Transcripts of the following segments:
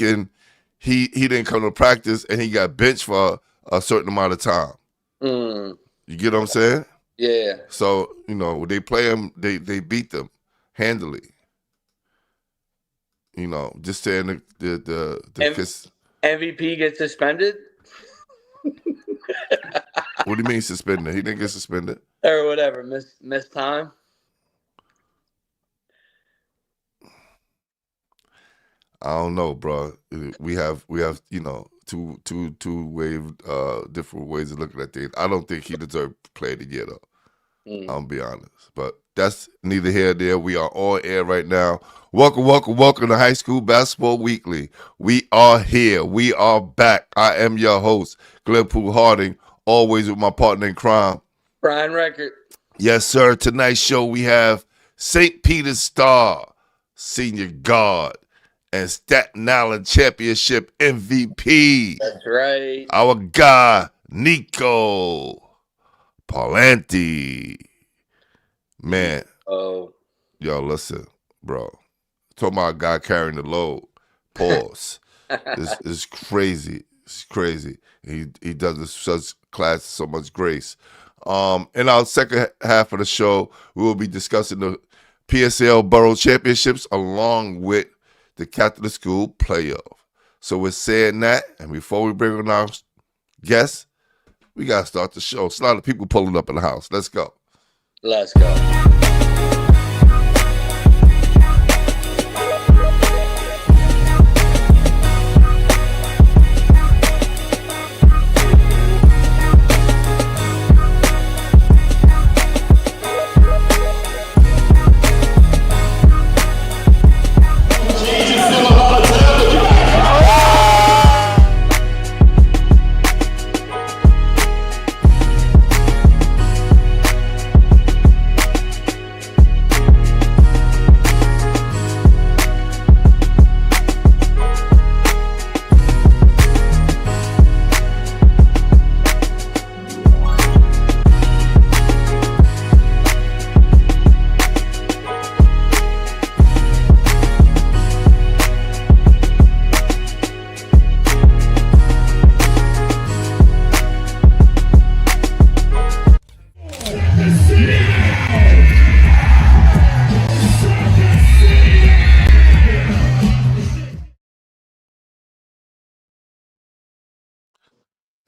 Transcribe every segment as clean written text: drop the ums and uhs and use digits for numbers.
and he didn't come to practice and he got benched for a certain amount of time. You get what I'm saying? Yeah. So, they play him, they beat them handily. Just saying the MVP gets suspended? What do you mean suspended? He didn't get suspended. Or whatever, miss time. I don't know, bro. We have two different ways of looking at things. I don't think he deserved to play the year though. I'll be honest. But that's neither here nor there. We are on air right now. Welcome to High School Basketball Weekly. We are here. We are back. I am your host, Glenpool Harding, always with my partner in crime, Brian Record. Yes, sir. Tonight's show we have St. Peter's Star, senior guard, and Staten Island Championship MVP. That's right. Our guy, Nico Parlanti. Man. Oh. Yo, listen, bro. Talking about a guy carrying the load. Pause. It's crazy. It's crazy. He does this such class, so much grace. In our second half of the show, we will be discussing the PSAL Borough Championships along with the Catholic School Playoff. So we're saying that, and before we bring on our guests, we got to start the show. It's a lot of people pulling up in the house. Let's go. Let's go.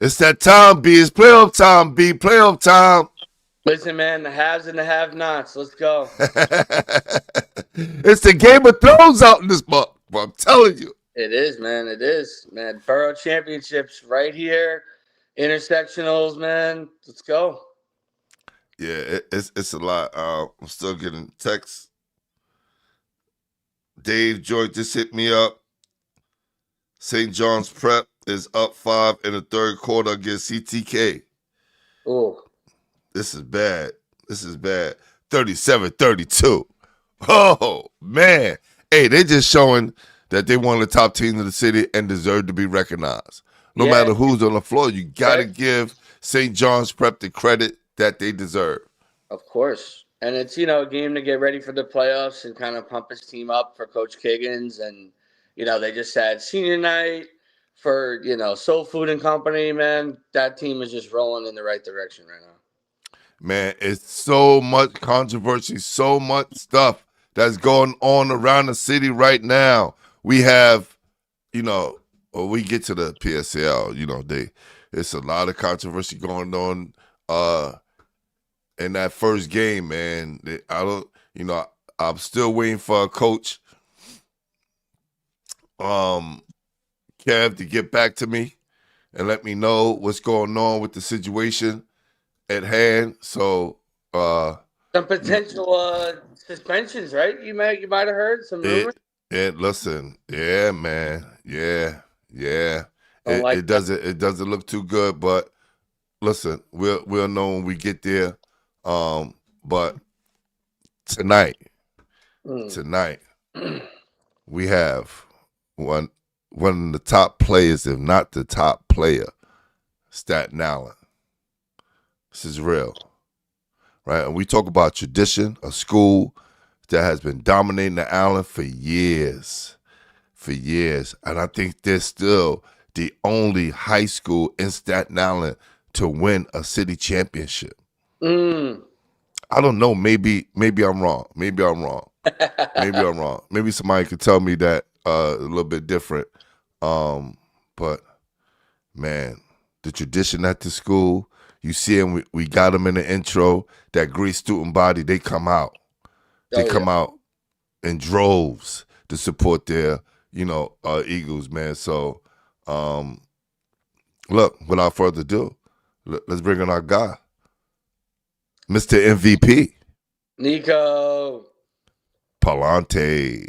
It's that time, B. It's playoff time, B. Playoff time. Listen, man, the haves and the have-nots. Let's go. It's the Game of Thrones out in this month, bro. I'm telling you. It is, man. It is, man. Borough Championships right here. Intersectionals, man. Let's go. Yeah, it's a lot. I'm still getting texts. Dave Joy just hit me up. St. John's Prep is up 5 in the third quarter against CTK. Oh. This is bad. 37-32. Oh, man. Hey, they're just showing that they one of the top teams in the city and deserve to be recognized. No matter who's on the floor, you got to give St. John's Prep the credit that they deserve. Of course. And it's, a game to get ready for the playoffs and kind of pump his team up for Coach Kiggins. And, they just had senior night for, Soul Food and Company, man. That team is just rolling in the right direction right now. Man, it's so much controversy, so much stuff that's going on around the city right now. We have, when we get to the PSAL, it's a lot of controversy going on in that first game, man. I'm still waiting for a coach, Kev, to get back to me and let me know what's going on with the situation at hand. So some potential suspensions, right? You might have heard some rumors. Listen, yeah, man, yeah. It doesn't look too good, but listen, we'll know when we get there. But tonight, we have one of the top players, if not the top player, Staten Island. This is real, right? And we talk about tradition, a school that has been dominating the island for years. for years, and I think they're still the only high school in Staten Island to win a city championship. I don't know. Maybe I'm wrong. Maybe somebody could tell me that a little bit different. But man, the tradition at the school, you see them. We got them in the intro. That great student body, they come out. They come out in droves to support their, Eagles, man. So, look, without further ado, let's bring in our guy, Mr. MVP. Nico Parlanti.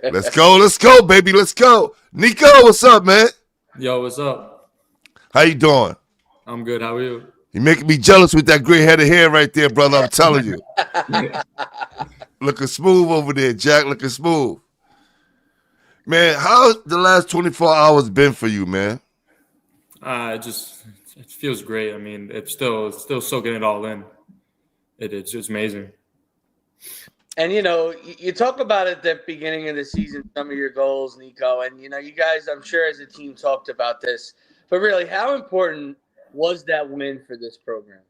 Let's go, baby. Let's go. Nico, what's up, man? Yo, what's up? How you doing? I'm good. How are you? You're making me jealous with that gray head of hair right there, brother. I'm telling you. Looking smooth over there, Jack. Looking smooth. Man, how's the last 24 hours been for you, man? It feels great. I mean, it's still soaking it all in. It's just amazing. And, you talk about at the beginning of the season, some of your goals, Nico, and, you guys, I'm sure as a team talked about this, but really, how important was that win for this program?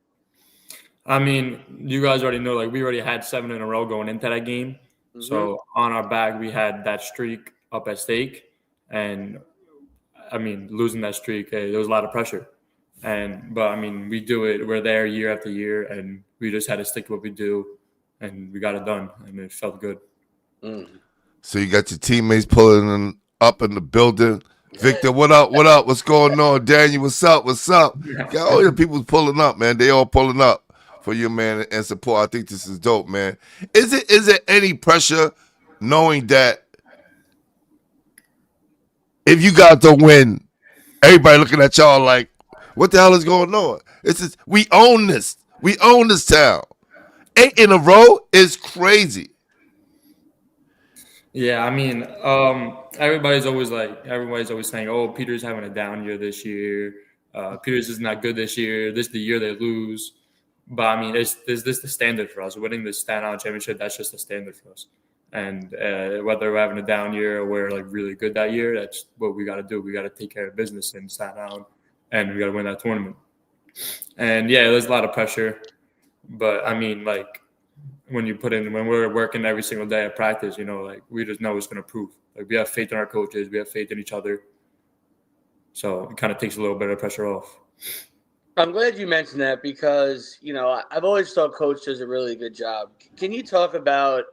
I mean, you guys already know, we already had 7 in a row going into that game. Mm-hmm. So on our back, we had that streak up at stake. And, I mean, losing that streak, there was a lot of pressure. But I mean, we do it. We're there year after year, and we just had to stick to what we do, and we got it done, and it felt good. So you got your teammates pulling up in the building. Victor, what up? What's going on? Daniel, what's up? Got all your people pulling up, man. They all pulling up for you, man, and support. I think this is dope, man. Is it any pressure knowing that if you got to win, everybody looking at y'all like, what the hell is going on? It's just, we own this. We own this town. 8 in a row is crazy. Yeah, I mean, everybody's always saying, "Oh, Peter's having a down year this year. Peter's is not good this year. This is the year they lose." But I mean, is this the standard for us? Winning the Staten Island Championship, that's just the standard for us. And whether we're having a down year or we're really good that year, that's what we got to do. We got to take care of business in Staten Island, and we got to win that tournament. And yeah, there's a lot of pressure, but I mean, when we're working every single day at practice, we just know it's going to prove. We have faith in our coaches, we have faith in each other. So it kind of takes a little bit of pressure off. I'm glad you mentioned that because, I've always thought Coach does a really good job. Can you talk about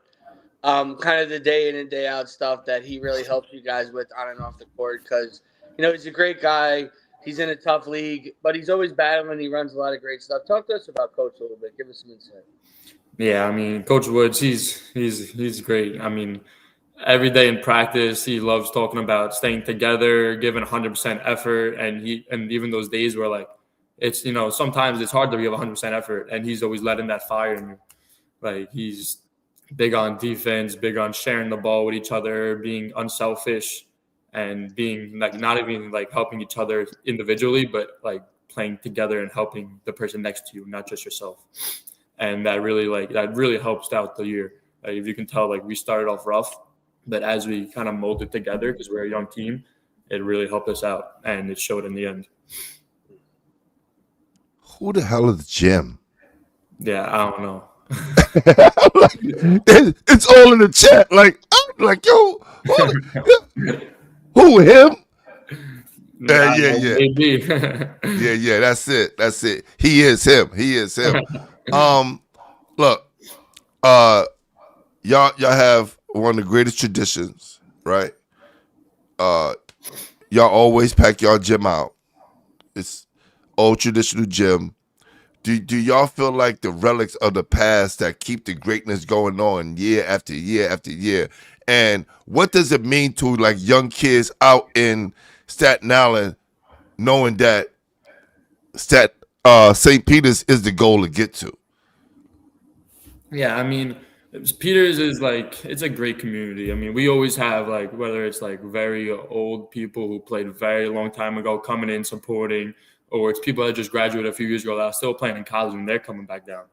kind of the day in and day out stuff that he really helps you guys with on and off the court? Because, he's a great guy. He's in a tough league, but he's always battling. He runs a lot of great stuff. Talk to us about Coach a little bit. Give us some insight. Yeah, I mean, Coach Woods, he's great. I mean, every day in practice, he loves talking about staying together, giving 100% effort, and even those days where it's sometimes it's hard to give 100% effort, and he's always letting that fire in you. He's big on defense, big on sharing the ball with each other, being unselfish, and being not even helping each other individually, but playing together and helping the person next to you, not just yourself. And that really helps out the year. If you can tell, we started off rough, but as we kind of molded together, because we're a young team, it really helped us out, and it showed in the end. Who the hell is Jim? Yeah, I don't know. It's all in the chat. Who him? Yeah. Yeah. That's it. He is him. Look, y'all have one of the greatest traditions, right? Y'all always pack y'all gym out. It's old traditional gym. Do y'all feel like the relics of the past that keep the greatness going on year after year after year? And what does it mean to young kids out in Staten Island, knowing that St. Peter's is the goal to get to? Yeah, I mean, Peters is it's a great community. I mean, we always have whether it's very old people who played a very long time ago coming in supporting, or it's people that just graduated a few years ago that are still playing in college and they're coming back down.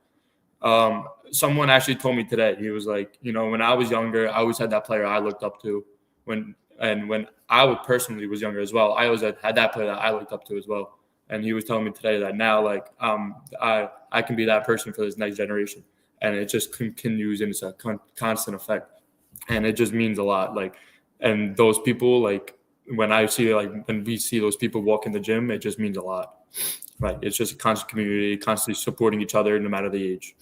Someone actually told me today, he was when I was younger, I always had that player I looked up to when And when I was personally was younger as well, I always had that player that I looked up to as well. And he was telling me today that now, like, I can be that person for this next generation. And it just continues, and it's a constant effect. And it just means a lot. Like, and those people, like, when we see those people walk in the gym, it just means a lot. Like, it's just a constant community, constantly supporting each other no matter the age.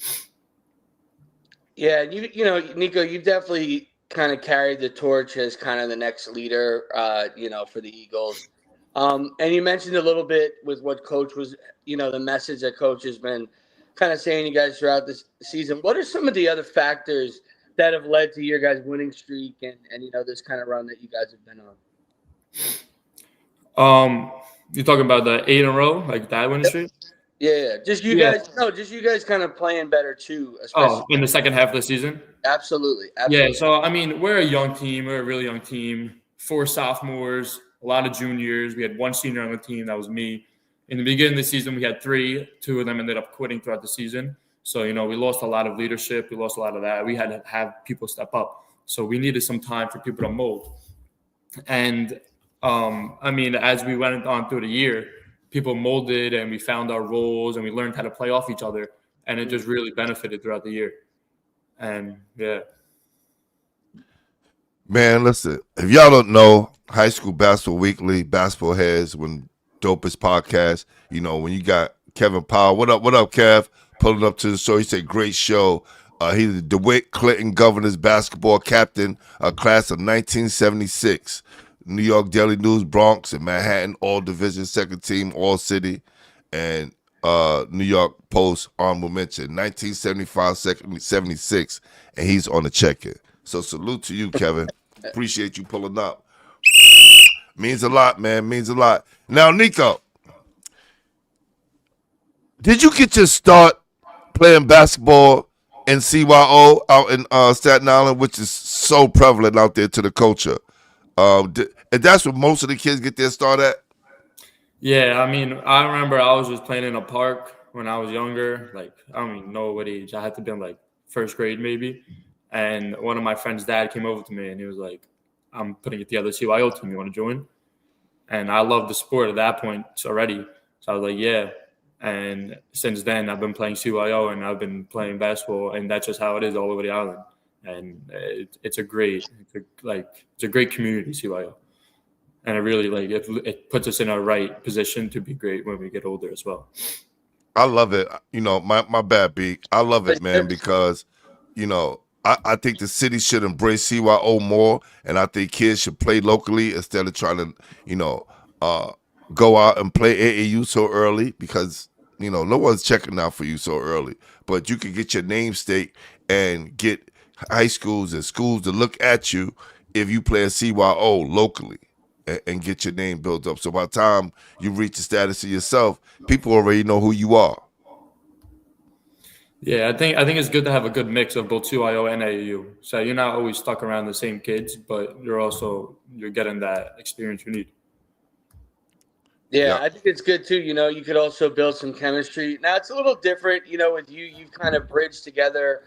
Yeah, you know, Nico, you definitely kind of carried the torch as kind of the next leader, for the Eagles. And you mentioned a little bit with what Coach was, the message that Coach has been kind of saying to you guys throughout this season. What are some of the other factors that have led to your guys' winning streak and this kind of run that you guys have been on? You're talking about the 8 in a row, like that winning streak? Yeah. Just you guys kind of playing better too. Especially in the second half of the season? Absolutely. Yeah, so, I mean, we're a young team. We're a really young team. 4 sophomores, a lot of juniors. We had 1 senior on the team. That was me. In the beginning of the season, we had 3. 2 of them ended up quitting throughout the season. So, we lost a lot of leadership. We lost a lot of that. We had to have people step up. So we needed some time for people to mold. And, I mean, as we went on through the year, people molded and we found our roles and we learned how to play off each other. And it just really benefited throughout the year. And, yeah. Man, listen, if y'all don't know, High School Basketball Weekly, Basketball Heads, when dopest podcast, when you got Kevin Powell. What up, Kev? Pulling up to the show. He said, great show. He's the DeWitt Clinton Governor's basketball captain, class of 1976. New York Daily News, Bronx, and Manhattan, all division, second team, all city, and New York Post, honorable mention, 1975, 76, and he's on the check-in. So salute to you, Kevin. Appreciate you pulling up. Means a lot, man. Means a lot. Now, Nico, did you get your start playing basketball in CYO out in Staten Island, which is so prevalent out there to the culture? And that's where most of the kids get their start at? Yeah, I mean, I remember I was just playing in a park when I was younger. Like, I don't even know what age. I had to be in, like, first grade maybe. And one of my friend's dad came over to me and he was like, I'm putting it together CYO team. You want to join? And I loved the sport at that point already. So I was like, yeah. And since then, I've been playing CYO and I've been playing basketball. And that's just how it is all over the island. And it's a great community, CYO. And it really, it puts us in a right position to be great when we get older as well. I love it. My bad, B. I love it, man, because, I think the city should embrace CYO more, and I think kids should play locally instead of trying to, go out and play AAU so early because, no one's checking out for you so early. But you can get your namesake and get high schools and schools to look at you if you play a CYO locally and get your name built up. So by the time you reach the status of yourself, people already know who you are. Yeah, I think it's good to have a good mix of both CYO and AAU. So you're not always stuck around the same kids, but you're getting that experience you need. Yeah, I think it's good too. You could also build some chemistry. Now it's a little different, with you've kind of bridged together,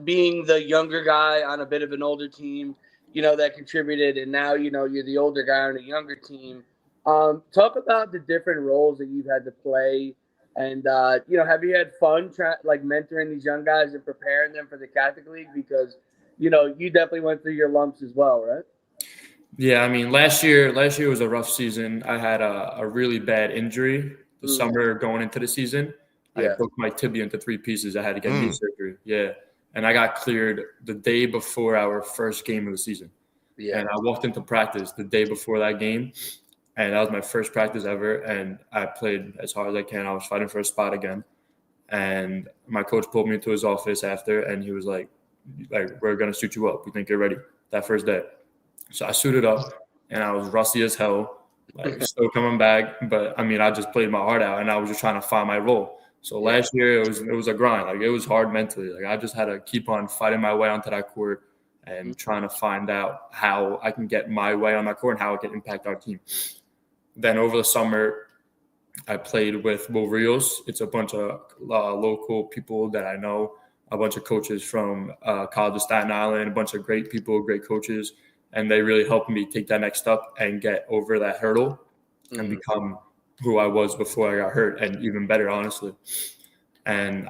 being the younger guy on a bit of an older team, that contributed. And now, you're the older guy on a younger team. Talk about the different roles that you've had to play. And, have you had fun mentoring these young guys and preparing them for the Catholic League? Because, you definitely went through your lumps as well, right? Yeah, I mean, last year was a rough season. I had a really bad injury the summer going into the season. Yeah. I broke my tibia into 3 pieces. I had to get knee surgery. Yeah. And I got cleared the day before our first game of the season. Yeah. And I walked into practice the day before that game. And that was my first practice ever. And I played as hard as I can. I was fighting for a spot again. And my coach pulled me into his office after, and he was like, we're going to suit you up. We think you're ready that first day. So I suited up, and I was rusty as hell, still coming back. But, I mean, I just played my heart out, and I was just trying to find my role. So last year, it was a grind. It was hard mentally. I just had to keep on fighting my way onto that court and trying to find out how I can get my way on that court and how it can impact our team. Then over the summer, I played with Will Rios. It's a bunch of local people that I know, a bunch of coaches from College of Staten Island, a bunch of great people, great coaches. and they really helped me take that next step and get over that hurdle and become who I was before I got hurt, and even better, honestly. And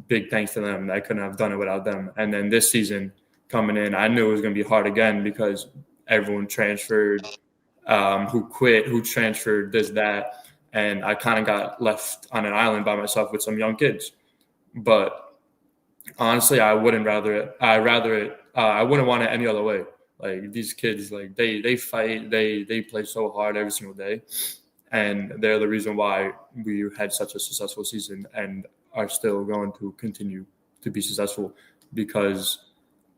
big thanks to them. I couldn't have done it without them. And then this season coming in, I knew it was going to be hard again because everyone transferred, who quit, who transferred, this, that. And I kind of got left on an island by myself with some young kids. But honestly, I wouldn't want it any other way. Like, these kids, like, they fight, they play so hard every single day. And they're the reason why we had such a successful season and are still going to continue to be successful. Because,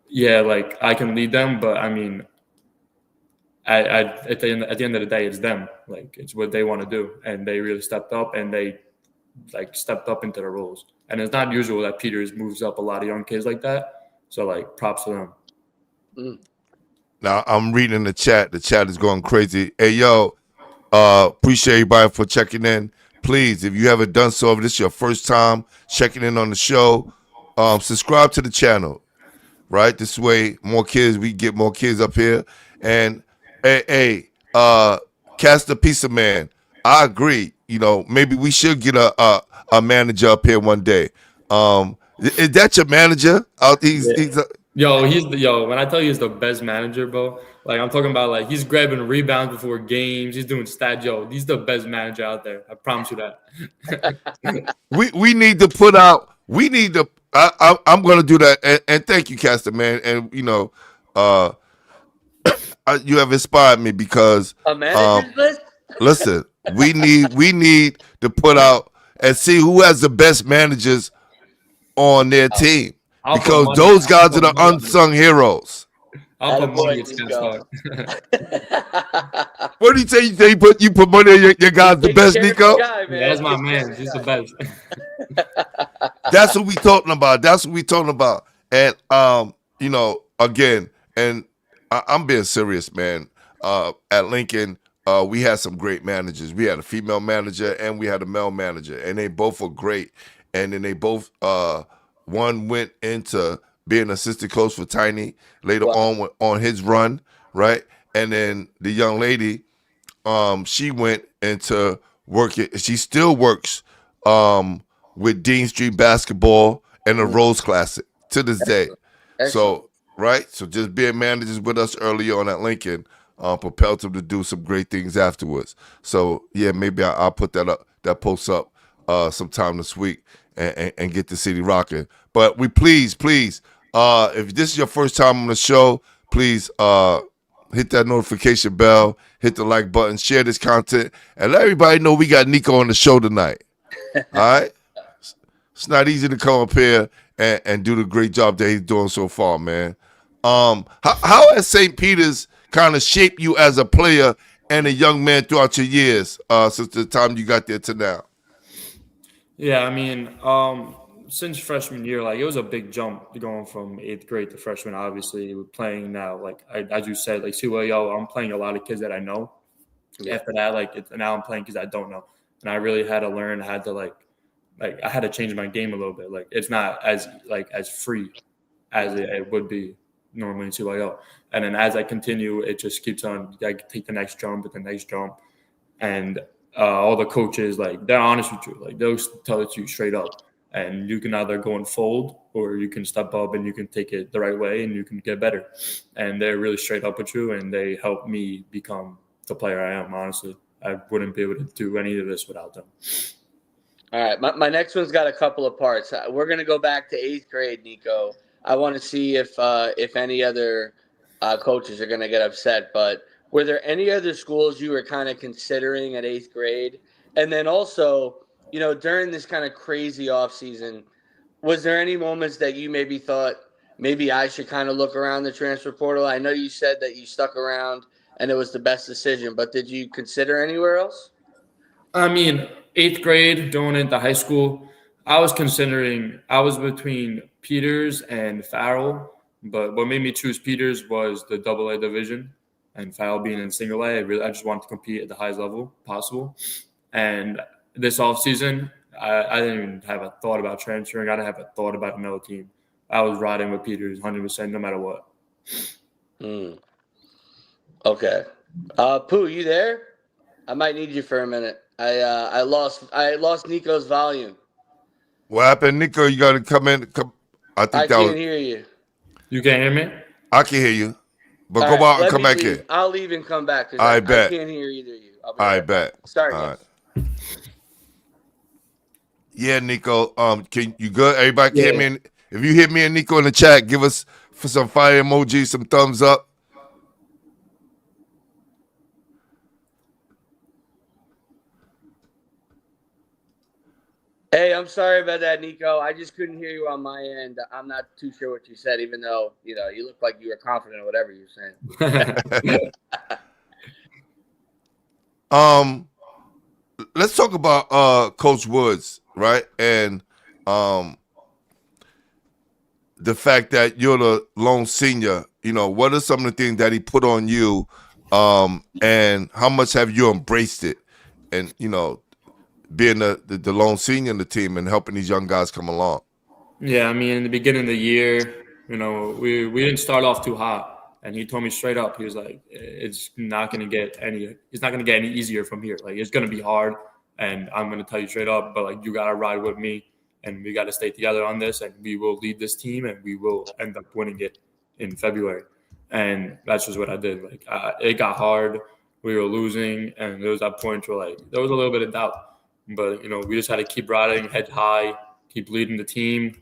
yeah, like, I can lead them, but I mean, at the end of the day, it's them. Like, it's what they want to do, and they really stepped up, and they stepped up into their roles. And it's not usual that Peters moves up a lot of young kids like that. So, like, props to them. Now I'm reading the chat. The chat is going crazy. Hey, yo, appreciate everybody for checking in. Please, if you haven't done so, if this is your first time checking in on the show, subscribe to the channel. Right, this way, we get more kids up here. And Castor Pizza Man, I agree. Maybe we should get a manager up here one day. Is that your manager? When I tell you he's the best manager, bro, like, I'm talking about, like, he's grabbing rebounds before games, he's doing stat. He's the best manager out there. I promise you that. we need to put out. We need to. I'm gonna do that. And thank you, Castor, man. And you have inspired me because a manager's list. Listen, we need to put out and see who has the best managers on their team, because those guys are the unsung heroes. I'll put money against Castor. What do you say? You put money on your guys the best, Nico? That's my man. He's the best. That's what we talking about. And again, and I'm being serious, man. At Lincoln, we had some great managers. We had a female manager and we had a male manager, and they both were great. And then they both, one went into being assistant coach for Tiny later on his run, right? And then the young lady, she went into working. She still works with Dean Street Basketball and the Rose Classic to this day. Excellent. So, right? So just being managers with us early on at Lincoln propelled them to do some great things afterwards. So, yeah, maybe I'll put that post up sometime this week and get the city rocking. But we please, if this is your first time on the show, please hit that notification bell, hit the like button, share this content, and let everybody know we got Nico on the show tonight. All right? It's not easy to come up here and do the great job that he's doing so far, man. How has St. Peter's kind of shaped you as a player and a young man throughout your years since the time you got there to now? Yeah, I mean, since freshman year, like, it was a big jump going from 8th grade to freshman. Obviously, we're playing now, like, as you said, like, I'm playing a lot of kids that I know. Yeah. After that, now I'm playing kids I don't know, and I really had to learn. I had to I had to change my game a little bit. Like, it's not as free as it would be normally in CYO. And then as I continue, it just keeps on. I take the next jump with the next jump, and all the coaches, like, they're honest with you. Like, they'll tell it to you straight up. And you can either go and fold, or you can step up and you can take it the right way and you can get better. And they're really straight up with you, and they help me become the player I am, honestly. I wouldn't be able to do any of this without them. All right. My next one's got a couple of parts. We're going to go back to 8th grade, Nico. I want to see if any other coaches are going to get upset. But were there any other schools you were kind of considering at 8th grade? And then also, during this kind of crazy offseason, was there any moments that you maybe thought, maybe I should kind of look around the transfer portal? I know you said that you stuck around and it was the best decision, but did you consider anywhere else? I mean, 8th grade, going into high school, I was between Peters and Farrell, but what made me choose Peters was the AA division, and Farrell being in single A. I just wanted to compete at the highest level possible. And this offseason, I didn't even have a thought about transferring. I didn't have a thought about another team. I was riding with Peters 100% no matter what. Okay. Pooh, you there? I might need you for a minute. I lost Nico's volume. What happened, Nico? You got to come in. I think I that was. can't hear you. You can't hear me? I can hear you, but All go right, out and let come me back leave. in. I'll leave and come back because I I bet. can't hear either of you. I'll be I right back. bet. Sorry, All guys. right. Yeah, Nico. Can you good? Everybody can hear me. If you hear me and Nico in the chat, give us for some fire emojis, some thumbs up. Hey, I'm sorry about that, Nico. I just couldn't hear you on my end. I'm not too sure what you said, even though you look like you were confident in whatever you were saying. Let's talk about Coach Woods, right? And the fact that you're the lone senior. What are some of the things that he put on you, and how much have you embraced it? And being the lone senior in the team and helping these young guys come along. Yeah, I mean, in the beginning of the year, we didn't start off too hot, and he told me straight up, he was like, it's not going to get any easier from here. Like, it's going to be hard, and I'm going to tell you straight up, but like, you got to ride with me, and we got to stay together on this, and we will lead this team, and we will end up winning it in February. And that's just what I did. Like, it got hard. We were losing, and there was that point where like there was a little bit of doubt, but we just had to keep riding, head high, keep leading the team,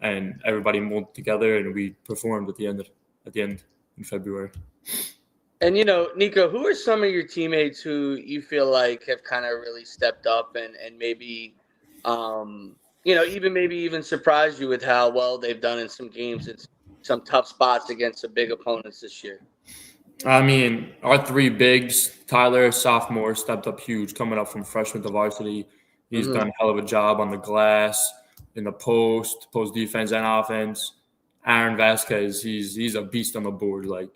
and everybody molded together, and we performed at the end in February. And Nico, who are some of your teammates who you feel like have kind of really stepped up and maybe, even surprised you with how well they've done in some games? It's some tough spots against some big opponents this year. I mean, our three bigs, Tyler, sophomore, stepped up huge, coming up from freshman to varsity. He's done a hell of a job on the glass, in the post defense and offense. Aaron Vasquez, he's a beast on the board. Like,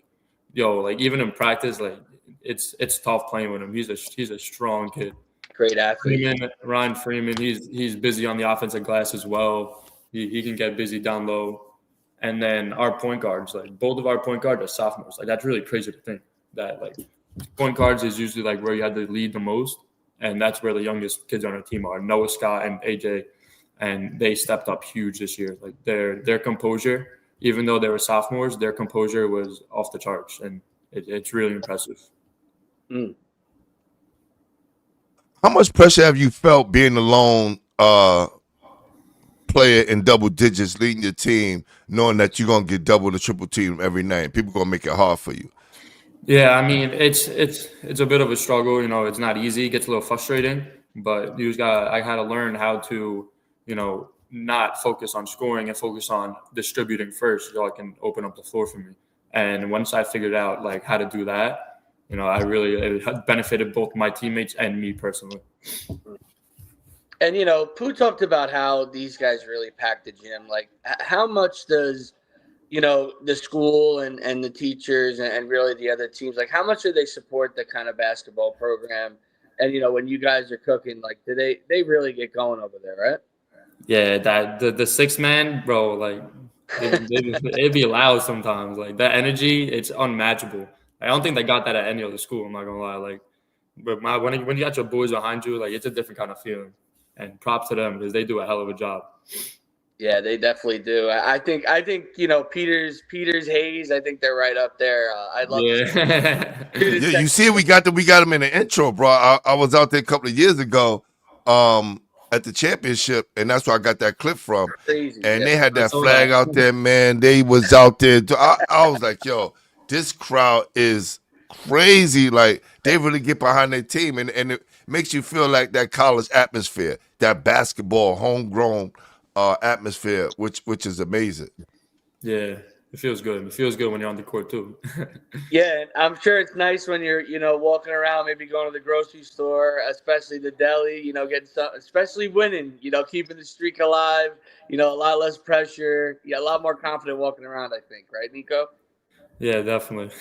even in practice, like it's tough playing with him. He's a strong kid. Great athlete. Ryan Freeman, he's busy on the offensive glass as well. He can get busy down low. And then our point guards, like both of our point guards are sophomores. Like, that's really crazy to think that like point guards is usually like where you had to lead the most, and that's where the youngest kids on our team are, Noah, Scott, and AJ, and they stepped up huge this year. Like their composure, even though they were sophomores, their composure was off the charts, and it's really impressive. How much pressure have you felt being alone player in double digits, leading your team, knowing that you're gonna get double the triple team every night? People gonna make it hard for you. Yeah, I mean, it's a bit of a struggle. It's not easy. It gets a little frustrating, but I had to learn how to, not focus on scoring and focus on distributing first, so I can open up the floor for me. And once I figured out like how to do that, it benefited both my teammates and me personally. And, Pooh talked about how these guys really pack the gym. Like, how much does, the school and the teachers and really the other teams, like, how much do they support the kind of basketball program? And, when you guys are cooking, like, do they really get going over there, right? Yeah, that the six man, bro, like, it'd be loud sometimes. Like, that energy, it's unmatchable. I don't think they got that at any other school, I'm not going to lie. Like, but when you got your boys behind you, like, it's a different kind of feeling. And props to them because they do a hell of a job. Yeah, they definitely do. I think Peters, Hayes. I think they're right up there. I'd love to. Yeah, you see, we got them in the intro, bro. I was out there a couple of years ago, at the championship, and that's where I got that clip from. Crazy, and they had that flag out there, man. They was out there. I was like, yo, this crowd is crazy. Like, they really get behind their team, and it makes you feel like that college atmosphere, that basketball homegrown atmosphere, which is amazing. Yeah, it feels good. It feels good when you're on the court too. Yeah, I'm sure it's nice when you're walking around, maybe going to the grocery store, especially the deli. Getting some, especially winning. Keeping the streak alive. A lot less pressure. Yeah, a lot more confident walking around. I think, right, Nico? Yeah, definitely.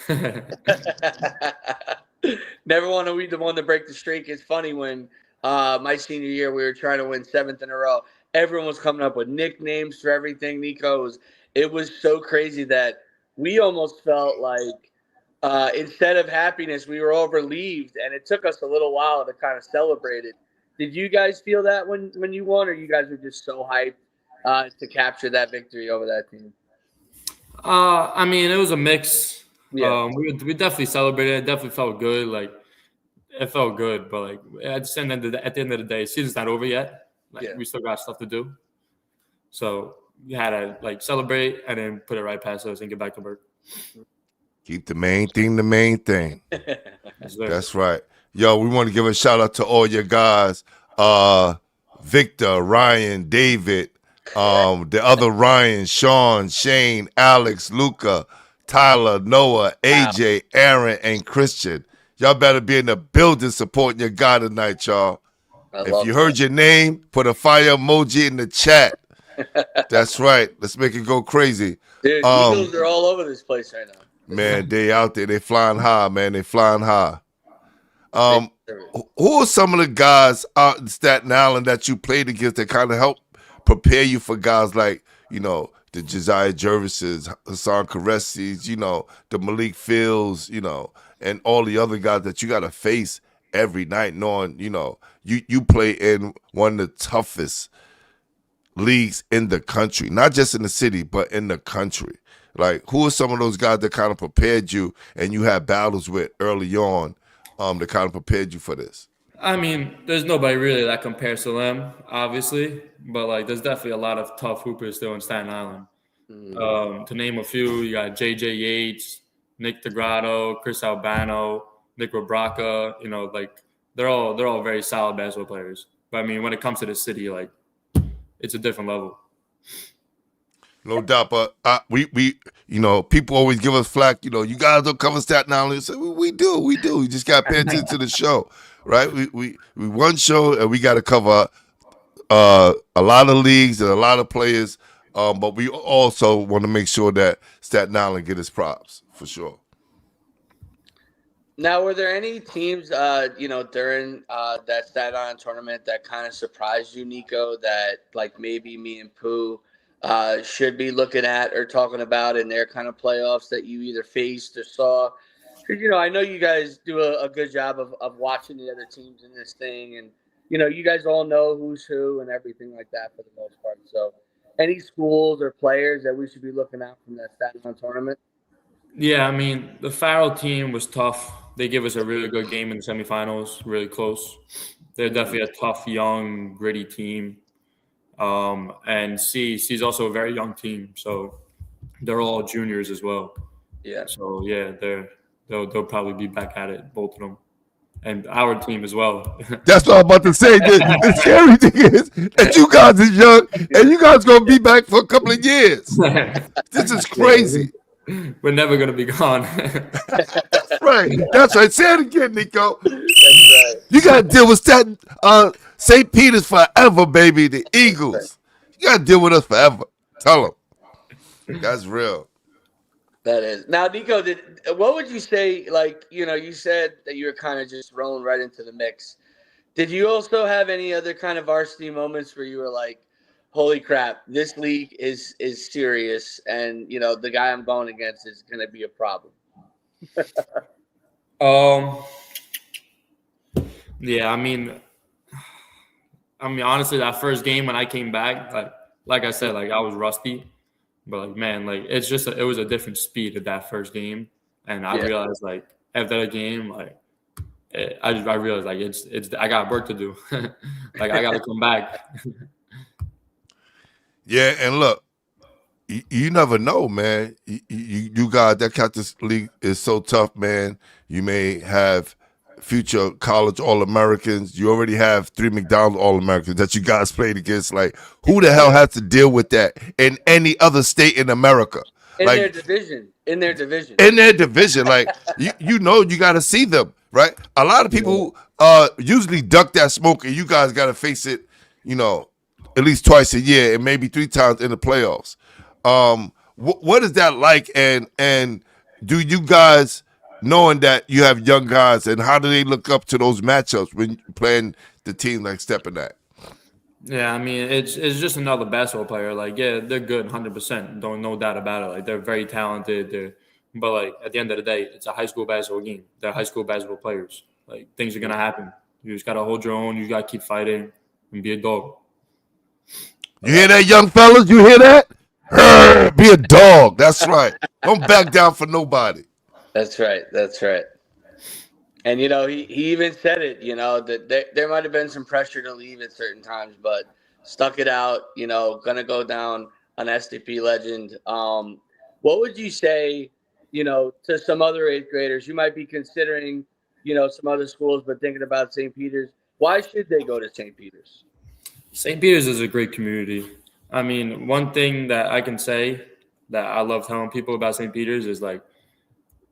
Never want to be the one to break the streak. It's funny when my senior year we were trying to win 7th in a row. Everyone was coming up with nicknames for everything. Nico, it was so crazy that we almost felt like instead of happiness, we were all relieved, and it took us a little while to kind of celebrate it. Did you guys feel that when you won, or you guys were just so hyped to capture that victory over that team? I mean, it was a mix. Yeah. We definitely celebrated. It definitely felt good. Like it felt good, but like at the end of the day, season's not over yet. Like we still got stuff to do. So you had to like celebrate and then put it right past us and get back to work. Keep the main thing the main thing. That's right. Yo, we want to give a shout out to all your guys. Victor, Ryan, David, the other Ryan, Sean, Shane, Alex, Luca, Tyler, Noah, AJ, Aaron, and Christian. Y'all better be in the building supporting your guy tonight, y'all. If you heard your name, put a fire emoji in the chat. That's right. Let's make it go crazy. Dude, Eagles are all over this place right now. Man, they out there. They flying high, man. They flying high. Who are some of the guys out in Staten Island that you played against that kind of help prepare you for guys like, you know, the Josiah Jervises, Hassan Karesis, you know, the Malik Fields, you know, and all the other guys that you got to face every night knowing, you know, you play in one of the toughest leagues in the country, not just in the city, but in the country. Like, who are some of those guys that kind of prepared you and you had battles with early on that kind of prepared you for this? I mean, there's nobody really that compares to them, obviously, but like there's definitely a lot of tough hoopers still in Staten Island. To name a few, you got JJ Yates, Nick DeGrotto, Chris Albano, Nick Robraca. You know, like they're all very solid basketball players. But I mean, when it comes to the city, like it's a different level. No doubt, but we you know, people always give us flack. You know, you guys don't cover Staten Island. So we do. We just got to pay attention to the show, right? We one show and we got to cover a lot of leagues and a lot of players, but we also want to make sure that Staten Island get its props for sure. Now, were there any teams, you know, during that Staten Island tournament that kind of surprised you, Nico, that like maybe me and Pooh should be looking at or talking about in their kind of playoffs that you either faced or saw? Because, you know, I know you guys do a good job of watching the other teams in this thing. And, you know, you guys all know who's who and everything like that for the most part. So any schools or players that we should be looking at from that Staten Island tournament? Yeah, I mean, the Farrell team was tough. They gave us a really good game in the semifinals, really close. They're definitely a tough, young, gritty team. And C's also a very young team, so they're all juniors as well. Yeah. So yeah, they'll probably be back at it, both of them, and our team as well. That's what I'm about to say. The scary thing is that you guys is young and you guys gonna be back for a couple of years. This is crazy. We're never gonna be gone. That's right. That's right. Say it again, Nico. That's right. You gotta deal with St. Peter's forever, baby. The Eagles. You gotta deal with us forever. Tell them. That's real. That is. Now, Nico, what would you say, like, you know, you said that you were kind of just rolling right into the mix. Did you also have any other kind of varsity moments where you were like, holy crap, this league is serious, and, you know, the guy I'm going against is going to be a problem? Yeah, I mean, honestly, that first game when I came back, like I said, like I was rusty, but like, man, like it was a different speed at that first game, and I realized like after the game, like I realized like it's I got work to do, like I got to come back. Yeah, and look, you never know, man. You guys that got this league is so tough, man. You may have future college All-Americans. You already have 3 McDonald's All-Americans that you guys played against. Like, who the hell has to deal with that in any other state in America? In like, their division. In their division. Like, you know you got to see them, right? A lot of people usually duck that smoke, and you guys got to face it, you know, at least twice a year and maybe 3 times in the playoffs. What is that like? And do you guys, knowing that you have young guys, and how do they look up to those matchups when you're playing the team like Stepping At? Yeah, I mean, it's just another basketball player. Like, yeah, they're good, 100%. No doubt about it. Like, they're very talented. They're But like at the end of the day, it's a high school basketball game. They're high school basketball players. Like things are gonna happen. You just gotta hold your own. You gotta keep fighting and be a dog. You hear that, young fellas? You hear that? Be a dog. That's right. Don't back down for nobody. That's right. That's right. And, you know, he even said it, you know, that there might have been some pressure to leave at certain times, but stuck it out, you know, going to go down an SDP legend. What would you say, you know, to some other eighth graders? You might be considering, you know, some other schools, but thinking about St. Peter's. Why should they go to St. Peter's? St. Peter's is a great community. I mean, one thing that I can say that I love telling people about St. Peter's is like,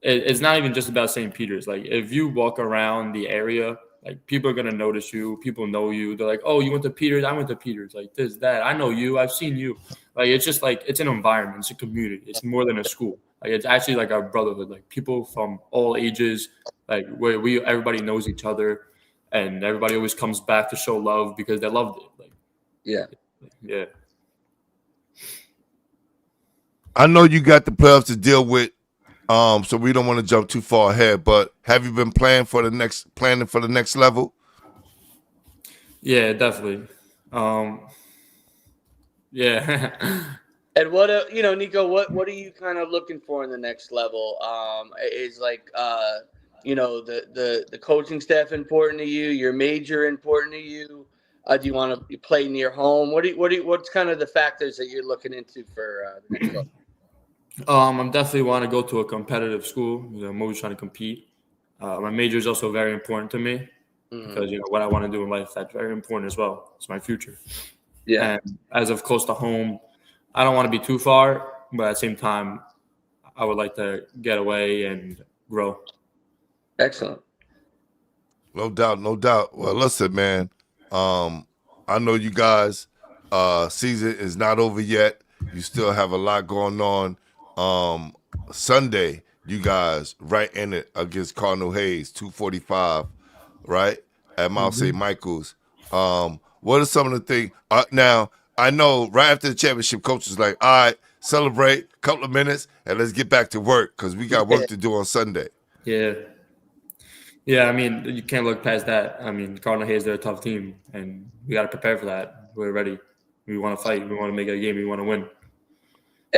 it's not even just about St. Peter's. Like if you walk around the area, like people are gonna notice you. People know you. They're like, "Oh, you went to Peter's. I went to Peter's." Like this, that. I know you. I've seen you. Like it's just like it's an environment. It's a community. It's more than a school. Like it's actually like a brotherhood. Like people from all ages. Like where everybody knows each other, and everybody always comes back to show love because they loved it. Like yeah. I know you got the playoffs to deal with. So we don't want to jump too far ahead, but have you been planning for the next level? Yeah, definitely. Yeah. And what, you know, Nico, what are you kind of looking for in the next level? Is like, you know, the coaching staff important to you? Your major important to you? Do you want to play near home? What's kind of the factors that you're looking into for the next level? I'm definitely want to go to a competitive school. You know, I'm always trying to compete. My major is also very important to me because you know what I want to do in life. That's very important as well. It's my future. Yeah. And as of close to home, I don't want to be too far, but at the same time, I would like to get away and grow. Excellent. No doubt, no doubt. Well, listen, man. I know you guys. Season is not over yet. You still have a lot going on. Sunday, you guys right in it against Cardinal Hayes, 2:45, right at Mount St. Michael's. What are some of the things? Now, I know right after the championship, coach is like, all right, celebrate a couple of minutes and let's get back to work because we got work to do on Sunday. Yeah. Yeah, I mean, you can't look past that. I mean, Cardinal Hayes, they're a tough team, and we got to prepare for that. We're ready. We want to fight. We want to make it a game. We want to win.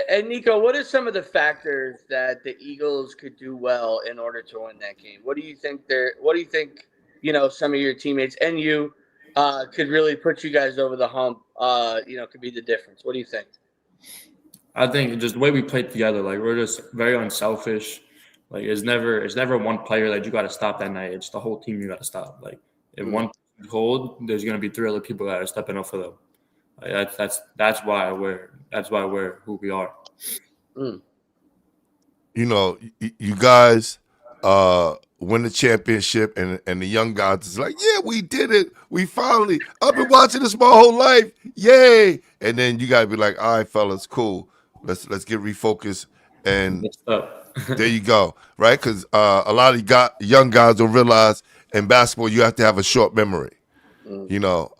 And Nico, what are some of the factors that the Eagles could do well in order to win that game? What do you think you know, some of your teammates and you could really put you guys over the hump, you know, could be the difference? What do you think? I think just the way we play together, like we're just very unselfish. Like it's never one player that you got to stop that night. It's the whole team you got to stop. Like if one person's cold, there's gonna be 3 other people that are stepping up for them. Like that's why we're who we are. You know, you guys win the championship, and the young guys is like, yeah, we did it. We finally. I've been watching this my whole life. Yay! And then you gotta be like, all right, fellas, cool. Let's get refocused. And there you go, right? Because a lot of young guys don't realize in basketball you have to have a short memory. You know,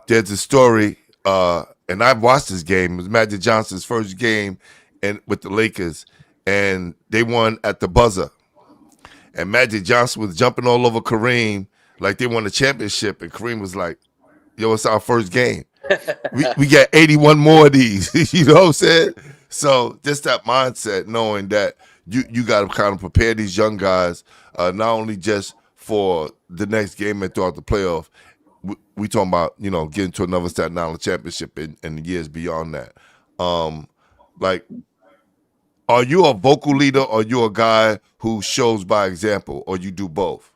there's a story, and I've watched this game. It was Magic Johnson's first game with the Lakers, and they won at the buzzer. And Magic Johnson was jumping all over Kareem like they won the championship, and Kareem was like, yo, it's our first game. we got 81 more of these. You know what I'm saying? So just that mindset, knowing that you got to kind of prepare these young guys, not only just for the next game and throughout the playoff. We talking about, you know, getting to another Staten Island Championship in the years beyond that. Like, are you a vocal leader, or you a guy who shows by example, or you do both?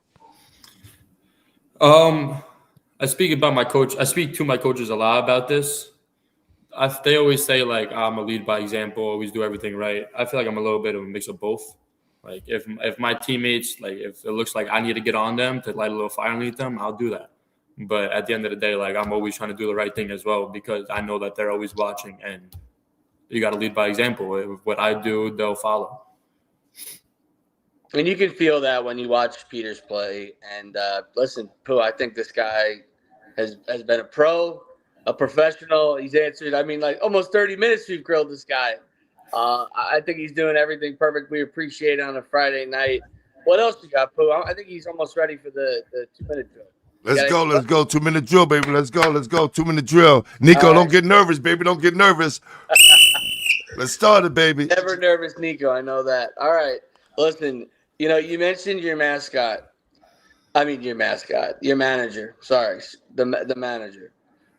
I speak about my coach. I speak to my coaches a lot about this. They always say like I'm a lead by example, always do everything right. I feel like I'm a little bit of a mix of both. Like if my teammates, like if it looks like I need to get on them to light a little fire underneath them, I'll do that. But at the end of the day, like I'm always trying to do the right thing as well because I know that they're always watching, and you got to lead by example. What I do, they'll follow. And you can feel that when you watch Peters play. And listen, Pooh, I think this guy has been a pro, a professional. He's answered, I mean, like almost 30 minutes we've grilled this guy. I think he's doing everything perfect. We appreciate it on a Friday night. What else you got, Pooh? I think he's almost ready for the 2-minute drill. Let's go. 2-minute drill, baby. Let's go. 2-minute drill. Nico, don't get nervous, baby. Don't get nervous. Let's start it, baby. Never nervous, Nico. I know that. All right. Listen, you mentioned your mascot. I mean, your manager. Sorry, the manager.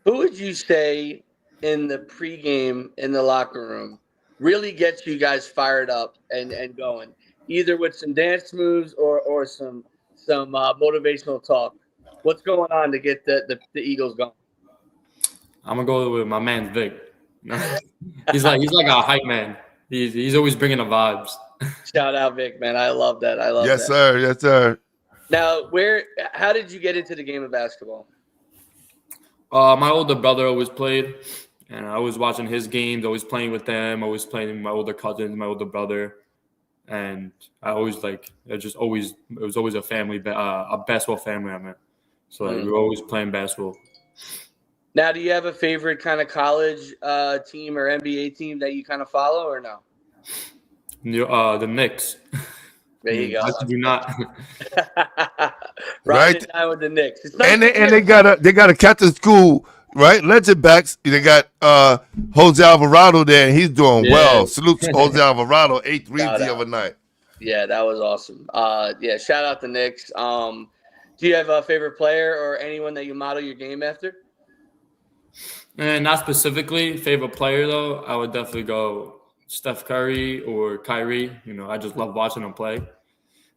Who would you say in the pregame in the locker room really gets you guys fired up and going, either with some dance moves or some motivational talk? What's going on to get the Eagles going? I'm gonna go with my man Vic. He's like a hype man. He's always bringing the vibes. Shout out Vic, man. I love that. Yes, sir. Yes, sir. Now, how did you get into the game of basketball? My older brother always played, and I was watching his games, always playing with them, always playing with my older cousins, my older brother, and I always it was always a family, a basketball family I'm in. So we were always playing basketball. Now, do you have a favorite kind of college team or NBA team that you kind of follow or no? The Knicks. There you go. I do not. Right down with the Knicks. And they got a Captain School, right? Legend backs. They got Jose Alvarado there, and he's doing well. Salute to Jose Alvarado, 8 threes the other night. Yeah, that was awesome. Shout out the Knicks. Do you have a favorite player or anyone that you model your game after? Not specifically favorite player though. I would definitely go Steph Curry or Kyrie. I just love watching them play.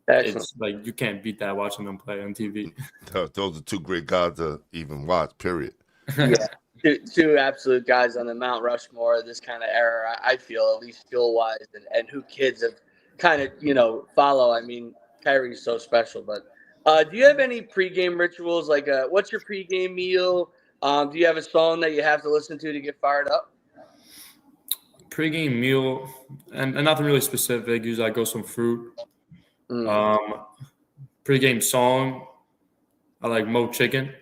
Excellent. It's like you can't beat that watching them play on TV. Those are two great guys to even watch, period. Yeah, two absolute guys on the Mount Rushmore of this kind of era, I feel, at least skill-wise, and who kids have kind of, follow. I mean, Kyrie's so special. But do you have any pregame rituals? Like, what's your pregame meal? Do you have a song that you have to listen to get fired up? Pre-game meal, and nothing really specific. Usually I go some fruit. Pre-game song, I like Mo Chicken.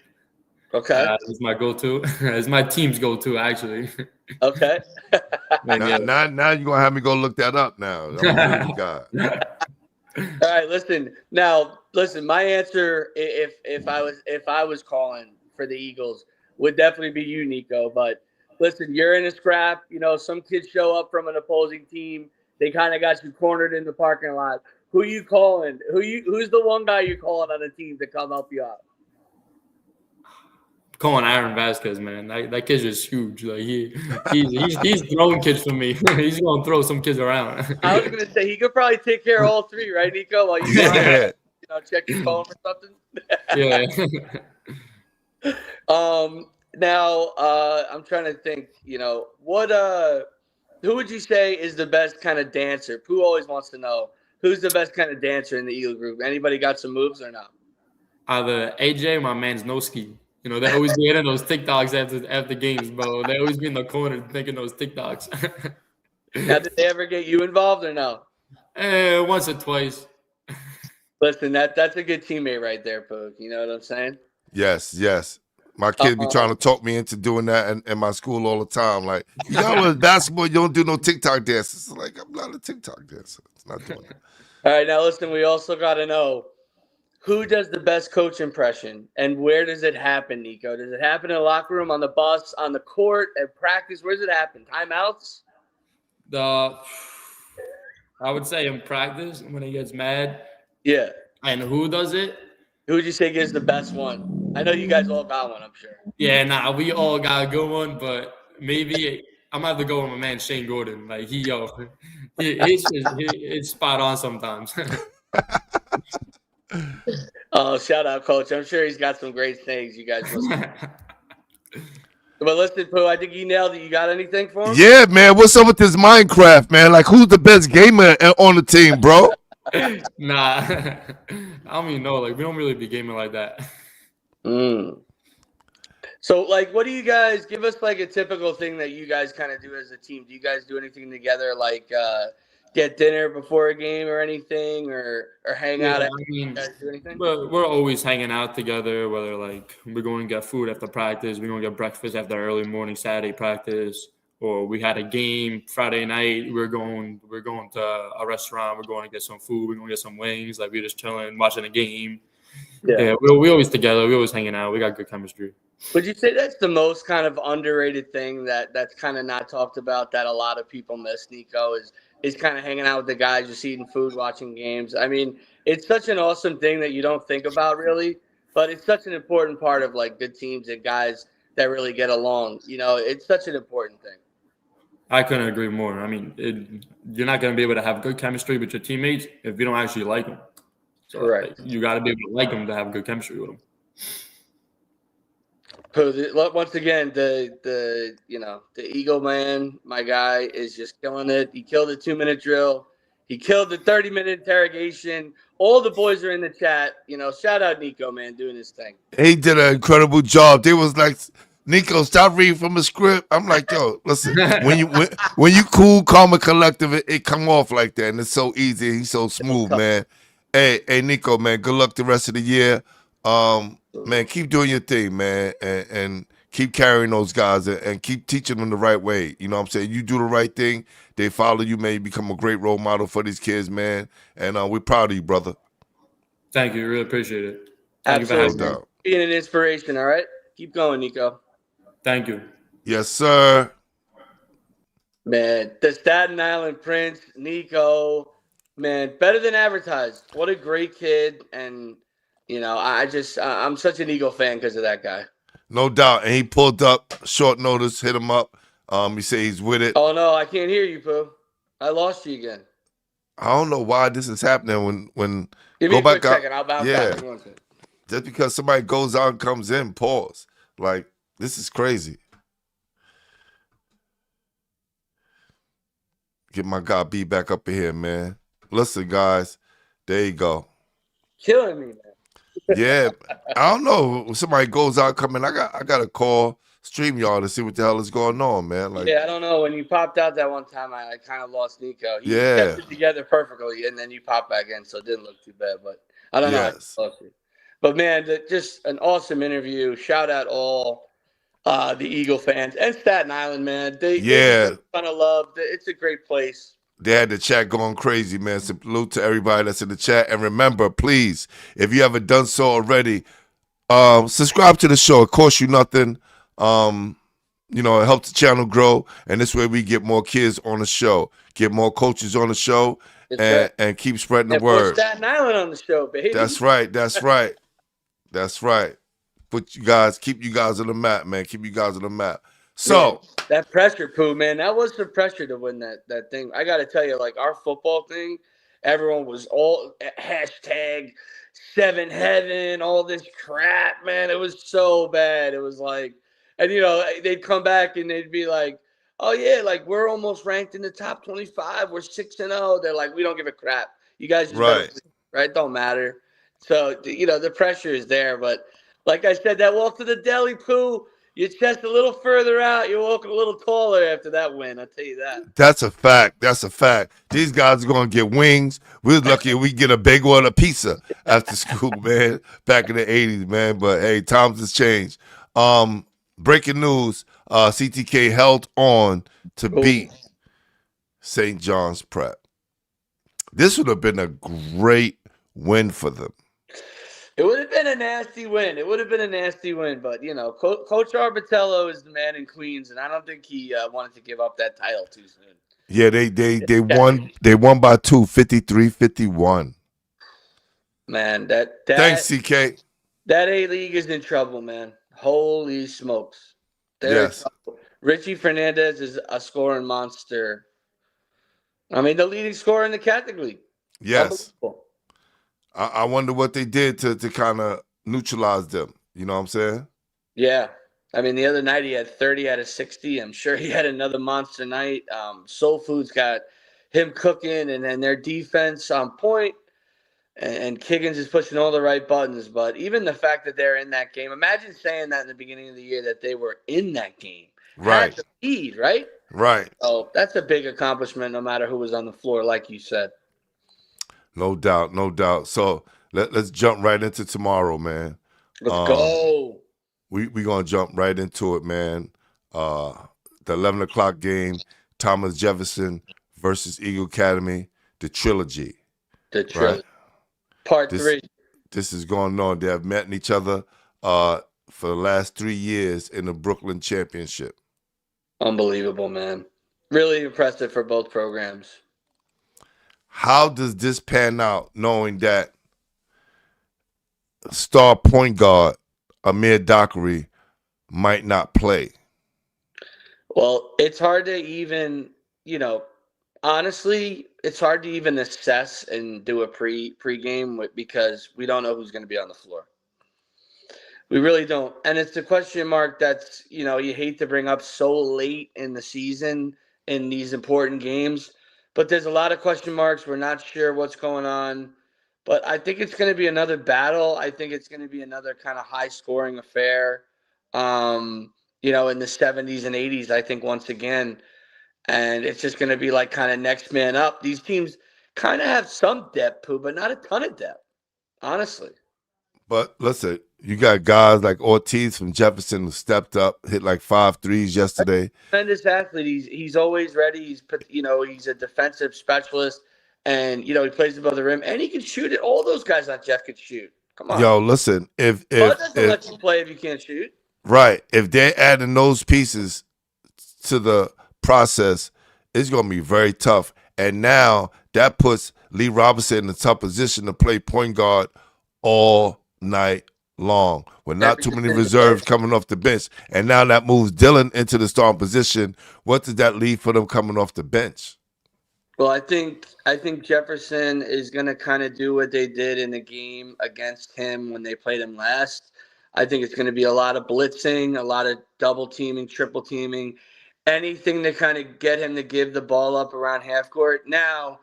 Okay. It's my go-to. It's my team's go-to, actually. Okay. Now you're going to have me go look that up now. I'm a guy. All right, listen. Now, my answer, if I was calling for the Eagles, would definitely be you, Nico. But listen, you're in a scrap. Some kids show up from an opposing team. They kind of got you cornered in the parking lot. Who you calling? Who's the one guy you're calling on the team to come help you out? Calling Aaron Vasquez, man. That kid's just huge. Like he's throwing kids for me. He's gonna throw some kids around. I was gonna say he could probably take care of all three, right, Nico? While you check your phone or something. Yeah. Now, I'm trying to think, who would you say is the best kind of dancer? Who always wants to know who's the best kind of dancer in the Eagle group? Anybody got some moves or not? Either AJ or my man's Noski. They always be hitting those TikToks after games, bro. They always be in the corner thinking those TikToks. Now, did they ever get you involved or no? Once or twice. Listen, that's a good teammate right there, Pook. You know what I'm saying? Yes. My kid be trying to talk me into doing that in my school all the time. Like, y'all with basketball, you don't do no TikTok dances. Like, I'm not a TikTok dancer. It's not doing that. All right, now listen, we also got to know who does the best coach impression and where does it happen, Nico? Does it happen in the locker room, on the bus, on the court, at practice? Where does it happen? Timeouts? I would say in practice when he gets mad. Yeah. And who does it? Who would you say gives the best one? I know you guys all got one, I'm sure. Yeah, we all got a good one, but maybe I'm gonna have to go with my man Shane Gordon. Like it's spot on sometimes. Oh, shout out, Coach. I'm sure he's got some great things you guys listen. But listen, Pooh, I think you nailed it. You got anything for him? Yeah, man. What's up with this Minecraft, man? Like, who's the best gamer on the team, bro? Nah, I don't even know. Like, we don't really be gaming like that. So, like, what do you guys give us? Like a typical thing that you guys kind of do as a team? Do you guys do anything together? Like, get dinner before a game or anything, or hang out? You guys do anything? We're always hanging out together. Whether like we're going to get food after practice, we're going to get breakfast after early morning Saturday practice, or we had a game Friday night. We're going to a restaurant. We're going to get some food. We're going to get some wings. Like, we're just chilling, watching a game. Yeah, we always together. We always hanging out. We got good chemistry. Would you say that's the most kind of underrated thing that's kind of not talked about that a lot of people miss, Nico, is kind of hanging out with the guys, just eating food, watching games? I mean, it's such an awesome thing that you don't think about really, but it's such an important part of like good teams and guys that really get along. You know, it's such an important thing. I couldn't agree more. I mean, you're not going to be able to have good chemistry with your teammates if you don't actually like them. So, correct. You got to be able to like them to have good chemistry with them. Once again, the Eagle man, my guy, is just killing it. He killed the 2-minute drill. He killed the 30-minute interrogation. All the boys are in the chat. You know, shout out Nico, man, doing his thing. He did an incredible job. They was like, Nico, stop reading from a script. I'm like, yo, listen, when you cool, calm, and collective, it come off like that, and it's so easy. He's so smooth, man. Hey, Nico, man, good luck the rest of the year. Man, keep doing your thing, man, and keep carrying those guys and keep teaching them the right way. You know what I'm saying? You do the right thing, they follow you, man. You become a great role model for these kids, man. And we're proud of you, brother. Thank you. Really appreciate it. Absolutely. Being an inspiration, all right? Keep going, Nico. Thank you. Yes, sir. Man, the Staten Island Prince, Nico, man, better than advertised. What a great kid. And, you know, I'm such an Eagle fan because of that guy. No doubt. And he pulled up short notice, hit him up. He said he's with it. Oh, no, I can't hear you, Pooh. I lost you again. I don't know why this is happening when Give me a quick second. I'll bounce back. Just because somebody goes out and comes in, pause. Like, this is crazy. Get my guy B back up in here, man. Listen, guys, there you go. Killing me, man. Yeah, I don't know. When somebody goes out, come in, I got to call StreamYard to see what the hell is going on, man. Like, yeah, I don't know. When you popped out that one time, I kind of lost Nico. He kept it together perfectly, and then you popped back in, so it didn't look too bad. But I don't know. I lost you. But, man, just an awesome interview. Shout out all the Eagle fans and Staten Island, man. They get a ton of love. It's a great place. They had the chat going crazy, man. Salute to everybody that's in the chat. And remember, please, if you haven't done so already, subscribe to the show. It costs you nothing. You know, it helps the channel grow. And this way we get more kids on the show, get more coaches on the show, and keep spreading the word. Put Staten Island on the show, baby. That's right. That's right. That's right. Keep you guys on the map, man. Keep you guys on the map. So man, that pressure, Pooh, man, that was the pressure to win that thing. I got to tell you, like our football thing, everyone was all #7heaven, all this crap, man. It was so bad. It was like, and you know, they'd come back and they'd be like, oh yeah, like we're almost ranked in the top 25. We're 6-0. They're like, we don't give a crap. You guys just right? Don't matter. So, you know, the pressure is there. But like I said, that walk to the deli, Pooh, your chest a little further out. You're walking a little taller after that win. I'll tell you that. That's a fact. That's a fact. These guys are going to get wings. We're lucky if we get a bagel and a pizza after school, man, back in the 80s, man. But, hey, times has changed. Breaking news, CTK held on to beat St. John's Prep. This would have been a great win for them. It would have been a nasty win. But, you know, Coach Arbitello is the man in Queens, and I don't think he wanted to give up that title too soon. Yeah, they won. They won by 2, 53-51. Man, thanks, CK. That A-League is in trouble, man. Holy smokes. Richie Fernandez is a scoring monster. I mean, the leading scorer in the Catholic League. Yes. I wonder what they did to kind of neutralize them. You know what I'm saying? Yeah. I mean, the other night he had 30 out of 60. I'm sure he had another monster night. Soul Food's got him cooking, and then their defense on point. And Kiggins is pushing all the right buttons. But even the fact that they're in that game, imagine saying that in the beginning of the year that they were in that game. Right. Had the lead, right? Right. So that's a big accomplishment no matter who was on the floor, like you said. No doubt, no doubt. So let's jump right into tomorrow, man. Let's go. We're going to jump right into it, man. the 11 o'clock game, Thomas Jefferson versus Eagle Academy, the trilogy. The trilogy. Right? Part 3. This is going on. They have met each other for the last 3 years in the Brooklyn Championship. Unbelievable, man. Really impressive for both programs. How does this pan out, knowing that star point guard Amir Dockery might not play? Well, it's hard to even, honestly, it's hard to even assess and do a pre-game because we don't know who's going to be on the floor. We really don't. And it's a question mark that's, you hate to bring up so late in the season in these important games. But there's a lot of question marks. We're not sure what's going on. But I think it's going to be another battle. I think it's going to be another kind of high-scoring affair, in the 70s and 80s, I think, once again. And it's just going to be like kind of next man up. These teams kind of have some depth, Pooh, but not a ton of depth, honestly. But listen, you got guys like Ortiz from Jefferson who stepped up, hit like 5 threes yesterday. Tremendous athlete. He's always ready. He's a defensive specialist, and he plays above the rim, and he can shoot it. All those guys on Jeff could shoot. Come on. Yo, listen, if Bud doesn't let you play if you can't shoot. Right, if they're adding those pieces to the process, it's going to be very tough. And now that puts Lee Robinson in a tough position to play point guard all night long with not too many reserves coming off the bench. And now that moves Dylan into the starting position. What does that leave for them coming off the bench? Well, I think Jefferson is going to kind of do what they did in the game against him when they played him last. I think it's going to be a lot of blitzing, a lot of double teaming, triple teaming, anything to kind of get him to give the ball up around half court. Now,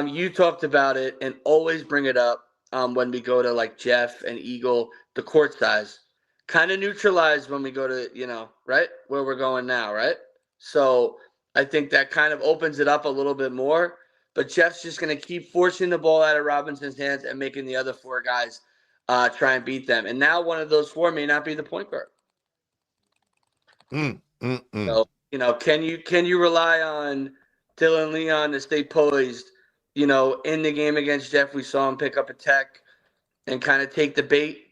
you talked about it and always bring it up when we go to like Jeff and Eagle, the court size. Kind of neutralized when we go to, right, where we're going now, right? So I think that kind of opens it up a little bit more. But Jeff's just going to keep forcing the ball out of Robinson's hands and making the other 4 guys try and beat them. And now one of those 4 may not be the point guard. So, can you rely on Dylan Leon to stay poised? In the game against Jeff, we saw him pick up a tech and kind of take the bait.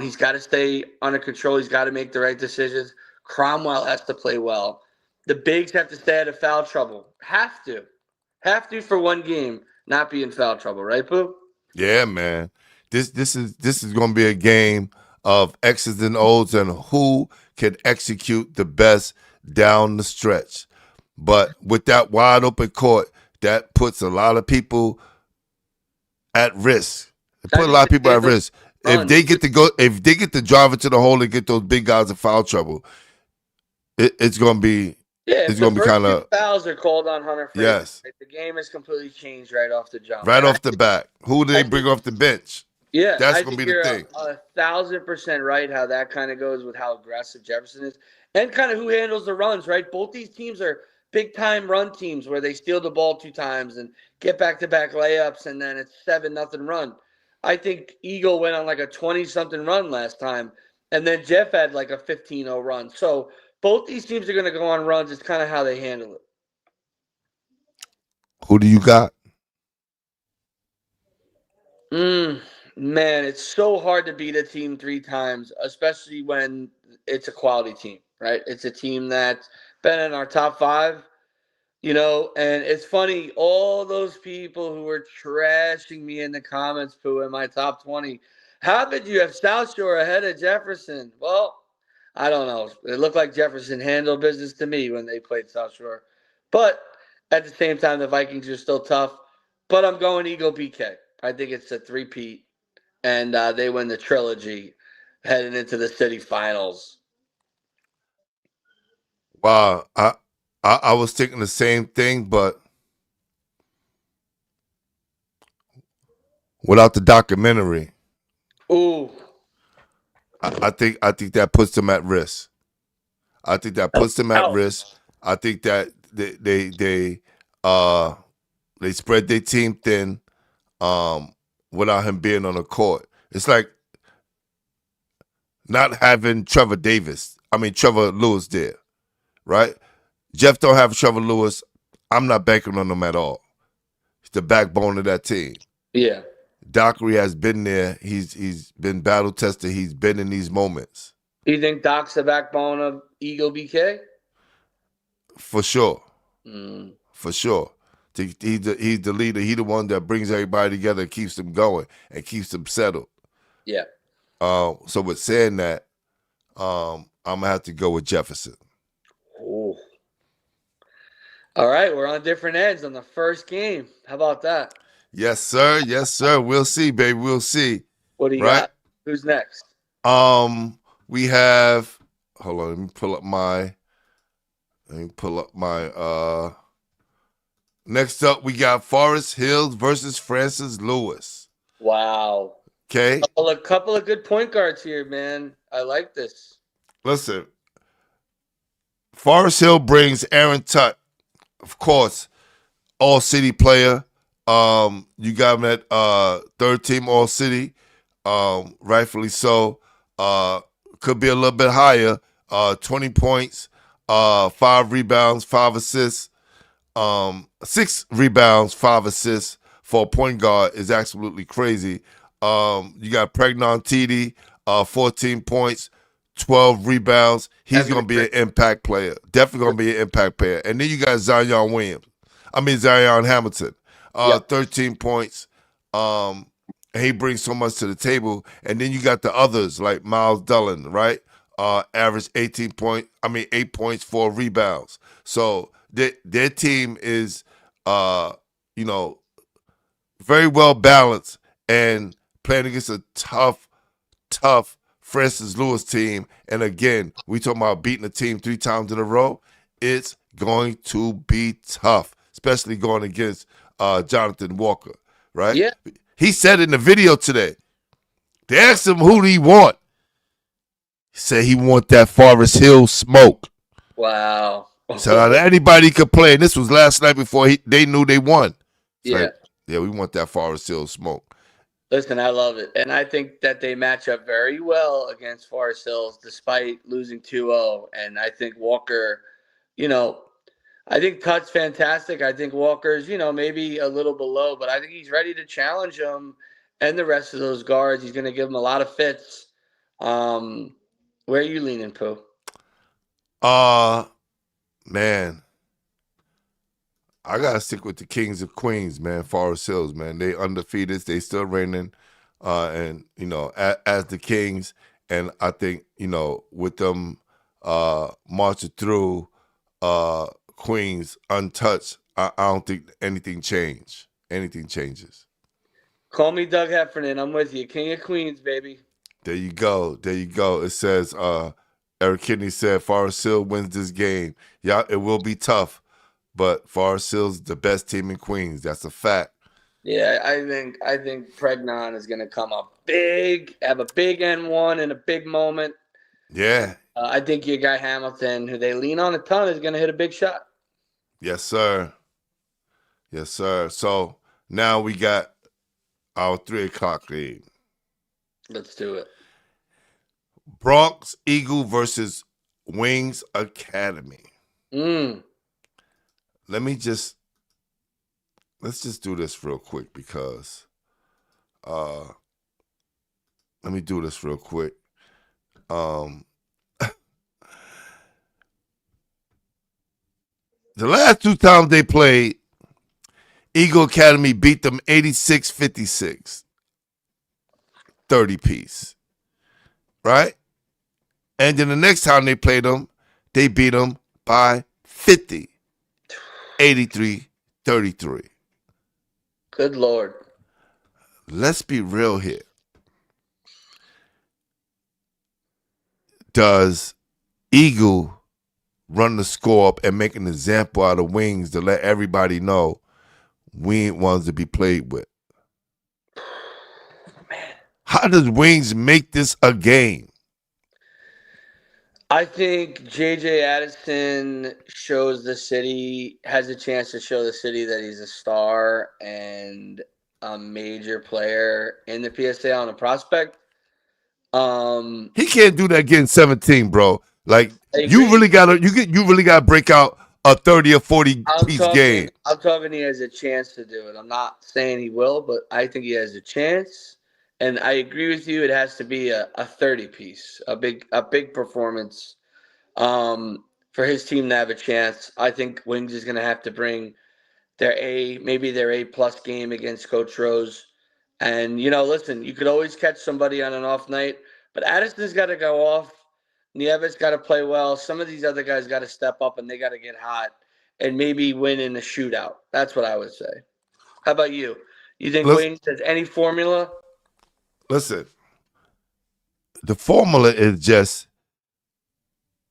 He's got to stay under control. He's got to make the right decisions. Cromwell has to play well. The bigs have to stay out of foul trouble. Have to for one game, not be in foul trouble, right, Pooh? Yeah, man. This is going to be a game of X's and O's and who can execute the best down the stretch. But with that wide open court, that puts a lot of people at risk. It put a lot of people at risk. If they get to drive it to the hole and get those big guys in foul trouble, it's going to be it's going to be kind of fouls are called on Hunter Frazier. Yes. The game is completely changed right off the jump. Right off the bat. Who do they bring off the bench? Yeah, that's going to be the thing. 1,000% right how that kind of goes with how aggressive Jefferson is and kind of who handles the runs, right? Both these teams are big-time run teams where they steal the ball 2 times and get back-to-back layups, and then it's 7-0 run. I think Eagle went on like a 20-something run last time, and then Jeff had like a 15-0 run. So both these teams are going to go on runs. It's kind of how they handle it. Who do you got? Man, it's so hard to beat a team 3 times, especially when it's a quality team, right? It's a team that's been in our top 5, and it's funny, all those people who were trashing me in the comments, Pooh, in my top 20, how did you have South Shore ahead of Jefferson? Well, I don't know. It looked like Jefferson handled business to me when they played South Shore. But at the same time, the Vikings are still tough. But I'm going Eagle BK. I think it's a 3-peat. And they win the trilogy heading into the city finals. Wow. I was thinking the same thing, but without the documentary. Ooh. I think that puts them at risk. I think that puts them at risk. I think that they spread their team thin without him being on the court. It's like not having Trevor Lewis there. right? Jeff don't have Trevor Lewis. I'm not banking on him at all. He's the backbone of that team. Yeah. Dockery has been there. He's been battle tested. He's been in these moments. You think Doc's the backbone of Eagle BK? For sure. Mm. For sure. He's the leader. He's the one that brings everybody together and keeps them going and keeps them settled. Yeah. So with saying that, I'm going to have to go with Jefferson. Ooh. All right, we're on different ends on the first game. How about that? Yes, sir. Yes, sir. We'll see, baby. We'll see. What do you got? Who's next? We have. Hold on. Let me pull up my. Next up, we got Forest Hills versus Francis Lewis. Wow. Okay. A couple of good point guards here, man. I like this. Listen, Forest Hill brings Aaron Tutt, of course, all-city player. You got him at third team all-city, rightfully so. Could be a little bit higher. 20 points, 5 rebounds, 5 assists, 6 rebounds, 5 assists for a point guard is absolutely crazy. You got Pregnon TD, 14 points, 12 rebounds. He's going to be an impact player. Definitely going to be an impact player. And then you got Zion Hamilton, 13 points. And he brings so much to the table. And then you got the others like Miles Dillon, right? Average 8 points, 4 rebounds. So their team is, very well balanced and playing against a tough Francis Lewis team. And again, we talking about beating a team 3 times in a row. It's going to be tough, especially going against Jonathan Walker, right? Yeah. He said in the video today, they asked him who do he want. He said he want that Forest Hill smoke. Wow. So anybody could play. And this was last night before they knew they won. It's we want that Forest Hill smoke. Listen, I love it. And I think that they match up very well against Forest Hills despite losing 2-0. And I think Walker, I think Tutt's fantastic. I think Walker's, maybe a little below, but I think he's ready to challenge him and the rest of those guards. He's going to give them a lot of fits. Where are you leaning, Pooh? Man, I gotta stick with the Kings of Queens, man. Forest Hills, man. They undefeated. They still reigning, and as the Kings. And I think with them marching through Queens untouched, I don't think anything changes. Call me Doug Heffernan. I'm with you. King of Queens, baby. There you go. It says Eric Kidney said Forest Hill wins this game. Yeah, it will be tough. But Forest Hill's the best team in Queens. That's a fact. Yeah, I think Pregnon is going to come up big, have a big N1 in a big moment. Yeah. I think your guy Hamilton, who they lean on a ton, is going to hit a big shot. Yes, sir. So now we got our 3:00 game. Let's do it. Bronx Eagle versus Wings Academy. Let's just do this real quick because let me do this real quick. The last 2 times they played, Eagle Academy beat them 86-56, 30 piece, right? And then the next time they played them, they beat them by 50. 83-33. Good Lord. Let's be real here. Does Eagle run the score up and make an example out of Wings to let everybody know we ain't ones to be played with? Man. How does Wings make this a game? I think JJ Addison has a chance to show the city that he's a star and a major player in the PSAL and a prospect. He can't do that getting 17, bro. Like I you agree. really gotta break out a 30 or 40 piece game. I'm talking he has a chance to do it. I'm not saying he will, but I think he has a chance. And I agree with you. It has to be a 30 piece, a big performance for his team to have a chance. I think Wings is going to have to bring maybe their A plus game against Coach Rose. And, listen, you could always catch somebody on an off night, but Addison's got to go off. Nieves got to play well. Some of these other guys got to step up and they got to get hot and maybe win in a shootout. That's what I would say. How about you? You think Wings has any formula? Listen, the formula is just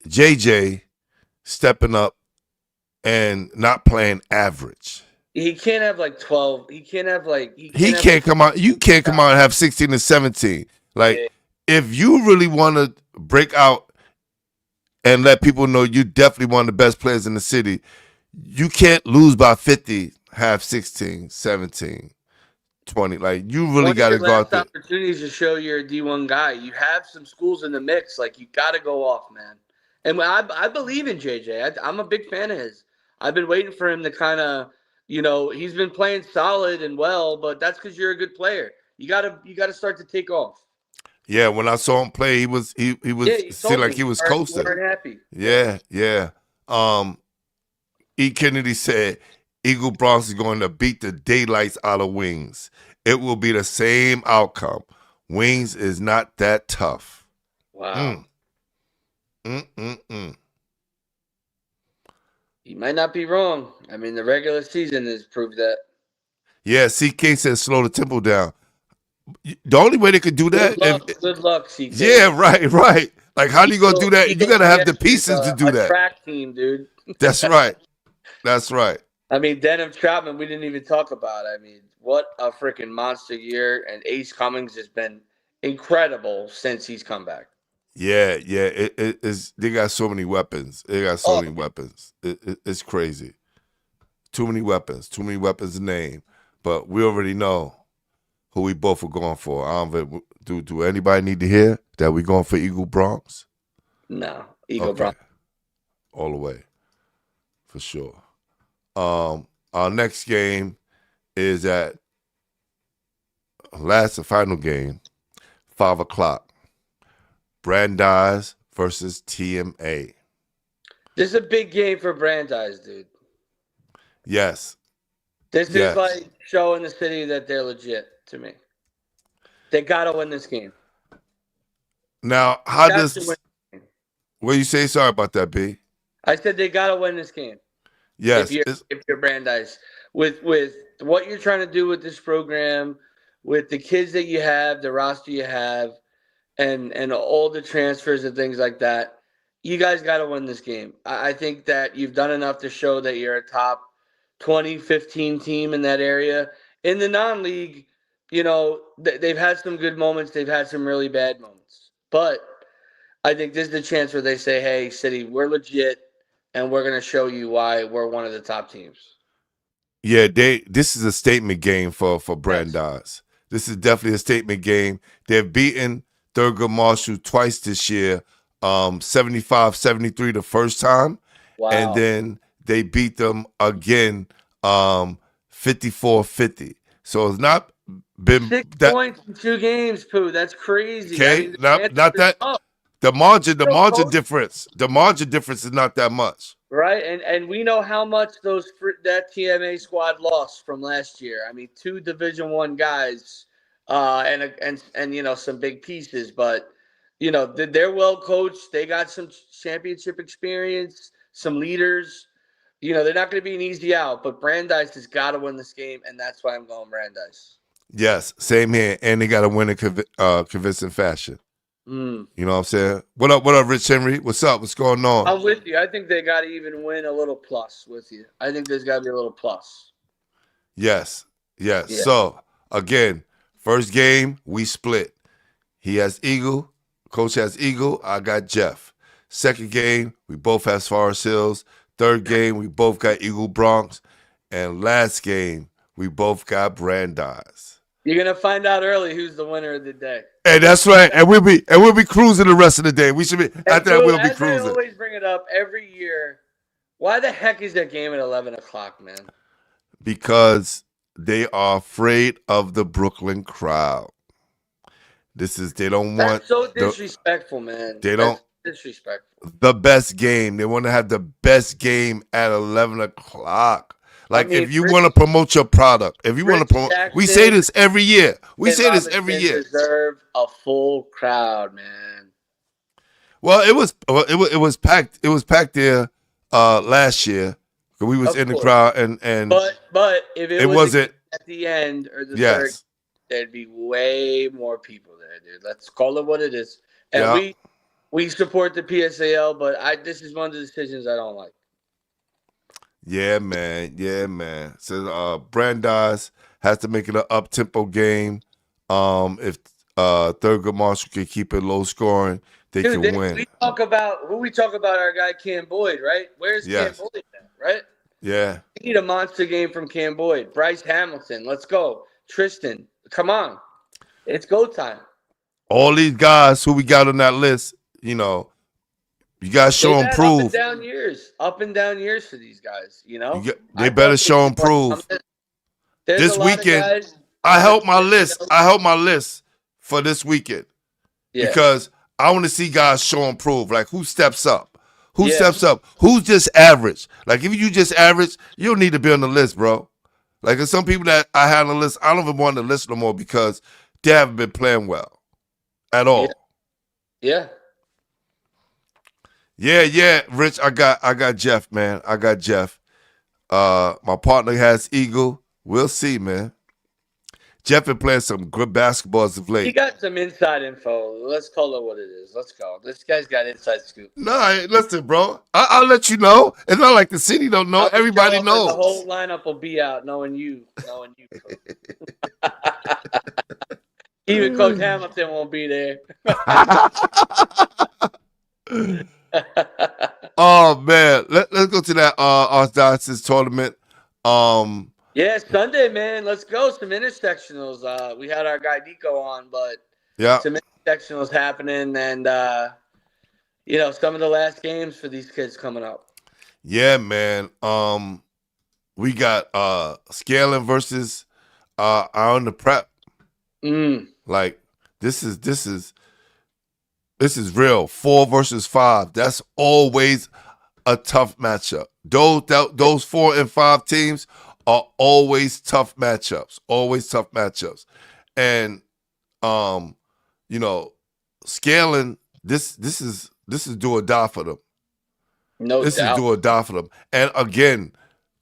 JJ stepping up and not playing average. He can't have like 12. He can't have like. He can't come out. You can't come out and have 16 and 17. Like, if you really want to break out and let people know you definitely one of the best players in the city, you can't lose by 50, have 16, 17, 20. Like, you really got to go out there. Opportunities to show you're a D1 guy. You have some schools in the mix. Like, you got to go off, man. And I believe in JJ. I'm a big fan of his. I've been waiting for him to kind of, he's been playing solid and well, but that's because you're a good player. You gotta start to take off. Yeah, when I saw him play, he was seemed like he was coasting. You weren't happy. Yeah. E. Kennedy said Eagle Bronx is going to beat the daylights out of Wings. It will be the same outcome. Wings is not that tough. Wow. He might not be wrong. I mean, the regular season has proved that. Yeah, CK said slow the tempo down. The only way they could do that. Good luck, CK. Yeah, right. Like, how do you go do that? You got to have the pieces to do that. Track team, dude. That's right. I mean, Denham Troutman, we didn't even talk about. I mean, what a freaking monster year. And Ace Cummings has been incredible since he's come back. Yeah. They got so many weapons. It's crazy. Too many weapons to name. But we already know who we both are going for. Do anybody need to hear that we going for Eagle Bronx? No, Eagle Bronx. All the way. For sure. Our next game is at final game, 5 o'clock. Brandeis versus TMA. This is a big game for Brandeis, dude. Yes. This is like showing the city that they're legit to me. They got to win this game. Now, how does... What you say? Sorry about that, B. I said they got to win this game. Yes. If you're Brandeis. With what you're trying to do with this program, with the kids that you have, the roster you have, and all the transfers and things like that, you guys got to win this game. I think that you've done enough to show that you're a top 20, 15 team in that area. In the non-league, they've had some good moments. They've had some really bad moments. But I think this is the chance where they say, hey, City, we're legit, and we're going to show you why we're one of the top teams. Yeah, this is a statement game for Brandeis. Yes. This is definitely a statement game. They've beaten Thurgood Marshall twice this year, 75-73 the first time. Wow. And then they beat them again 54-50. So it's not been 6 points in 2 games, Pooh. That's crazy. Okay, not that. The margin difference. The margin difference is not that much. Right, and we know how much that TMA squad lost from last year. I mean, 2 Division I guys, and some big pieces, but they're well coached. They got some championship experience, some leaders. They're not going to be an easy out, but Brandeis has got to win this game, and that's why I'm going Brandeis. Yes, same here, and they got to win in convincing fashion. You know what I'm saying? What up, Rich Henry? What's up? What's going on? I'm with you. I think they got to even win a little plus with you. I think there's got to be a little plus. Yes. Yeah. So, again, first game, we split. He has Eagle. Coach has Eagle. I got Jeff. Second game, we both have Forest Hills. Third game, we both got Eagle Bronx. And last game, we both got Brandeis. You're gonna find out early who's the winner of the day. And that's right. And we'll be cruising the rest of the day. We should be after that. We'll be As cruising. I always bring it up every year. Why the heck is that game at 11 o'clock, man? Because they are afraid of the Brooklyn crowd. They don't want. That's so disrespectful, man. That's disrespectful. The best game. They want to have the best game at 11 o'clock. Like, if you want to promote your product, if you want to promote, we say this every year. We say this every year. Deserve a full crowd, man. Well, it was packed. It was packed there last year. We was in the crowd, and but if it wasn't at the end or the third, there'd be way more people there, dude. Let's call it what it is. And we support the PSAL, but this is one of the decisions I don't like. Yeah, man. So Brandeis has to make it an up-tempo game. If Thurgood Marshall can keep it low scoring, they can win. We talk about our guy Cam Boyd, right? Where's Cam Boyd at, right? Yeah. We need a monster game from Cam Boyd. Bryce Hamilton, let's go. Tristan, come on. It's go time. All these guys who we got on that list, you guys show and prove. Up and down years for these guys, They better show and prove. This weekend, I help my list. I help my list for this weekend because I want to see guys show and prove. Like, who steps up? Who steps up? Who's just average? Like, if you just average, you don't need to be on the list, bro. Like, there's some people that I had on the list, I don't even want on the list no more because they haven't been playing well at all. Yeah. Yeah, Rich. I got Jeff, man. I got Jeff. My partner has Eagle. We'll see, man. Jeff been playing some good basketball as of late. He got some inside info. Let's call it what it is. Let's go. This guy's got inside scoop. No, listen, bro. I'll let you know. It's not like the city don't know. Everybody knows. The whole lineup will be out knowing you. Even Coach Hamilton won't be there. Oh man, let's go to that Archdiocese tournament. Yeah, Sunday, man. Let's go. Some intersectionals. We had our guy Nico on, but some intersectionals happening, and some of the last games for these kids coming up. Yeah, man. We got Scaling versus on the Prep. Like this is real. 4 versus 5. That's always a tough matchup. Those 4 and 5 teams are always tough matchups. And Scaling, this is do or die for them. This is do or die for them. And again,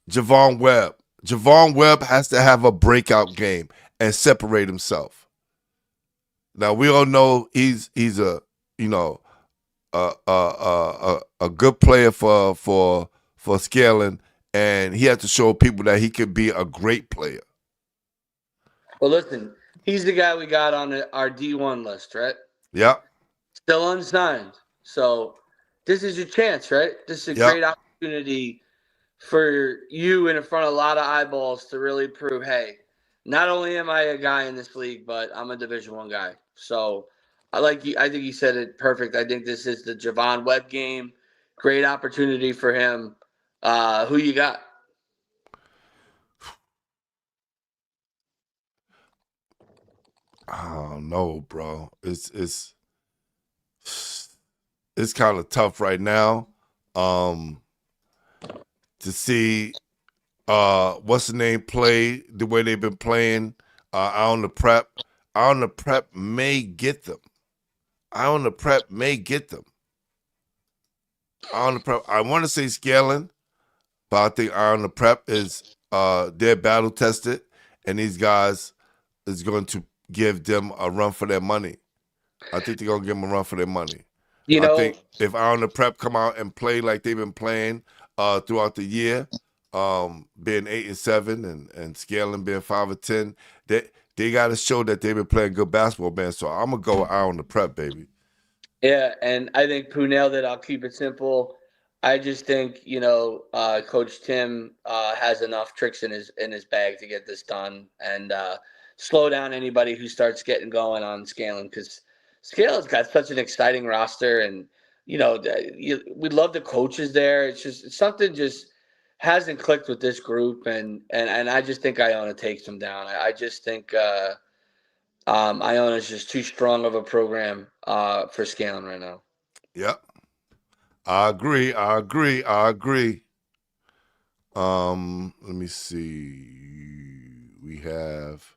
Javon Webb. Javon Webb has to have a breakout game and separate himself. Now we all know he's a good player for Scaling, and he had to show people that he could be a great player. Well, listen, he's the guy we got on our D1 list, right? Yeah. Still unsigned. So this is your chance, right? This is a great opportunity for you in front of a lot of eyeballs to really prove, hey, not only am I a guy in this league, but I'm a Division I guy. So I think you said it perfect. I think this is the Javon Webb game. Great opportunity for him. Who you got? I don't know, bro. It's kind of tough right now. To see what's the name play the way they've been playing on the Prep. On the Prep may get them. I want to say Scaling, but I think on the Prep is they're battle tested, and these guys is going to give them a run for their money. I think they're gonna give them a run for their money. I think if on the Prep come out and play like they've been playing throughout the year, being 8-7 and Scaling being 5-10, they got to show that they've been playing good basketball, man. So I'm gonna go on the Prep, baby. Yeah, and I think Pooh nailed it. I'll keep it simple. I just think Coach Tim has enough tricks in his bag to get this done, and slow down anybody who starts getting going on Scanlon, because Scanlon's got such an exciting roster, and we love the coaches there. It's something just hasn't clicked with this group, and I just think Iona takes them down. I just think Iona's just too strong of a program for Scanlon right now. Yep. I agree. Let me see. We have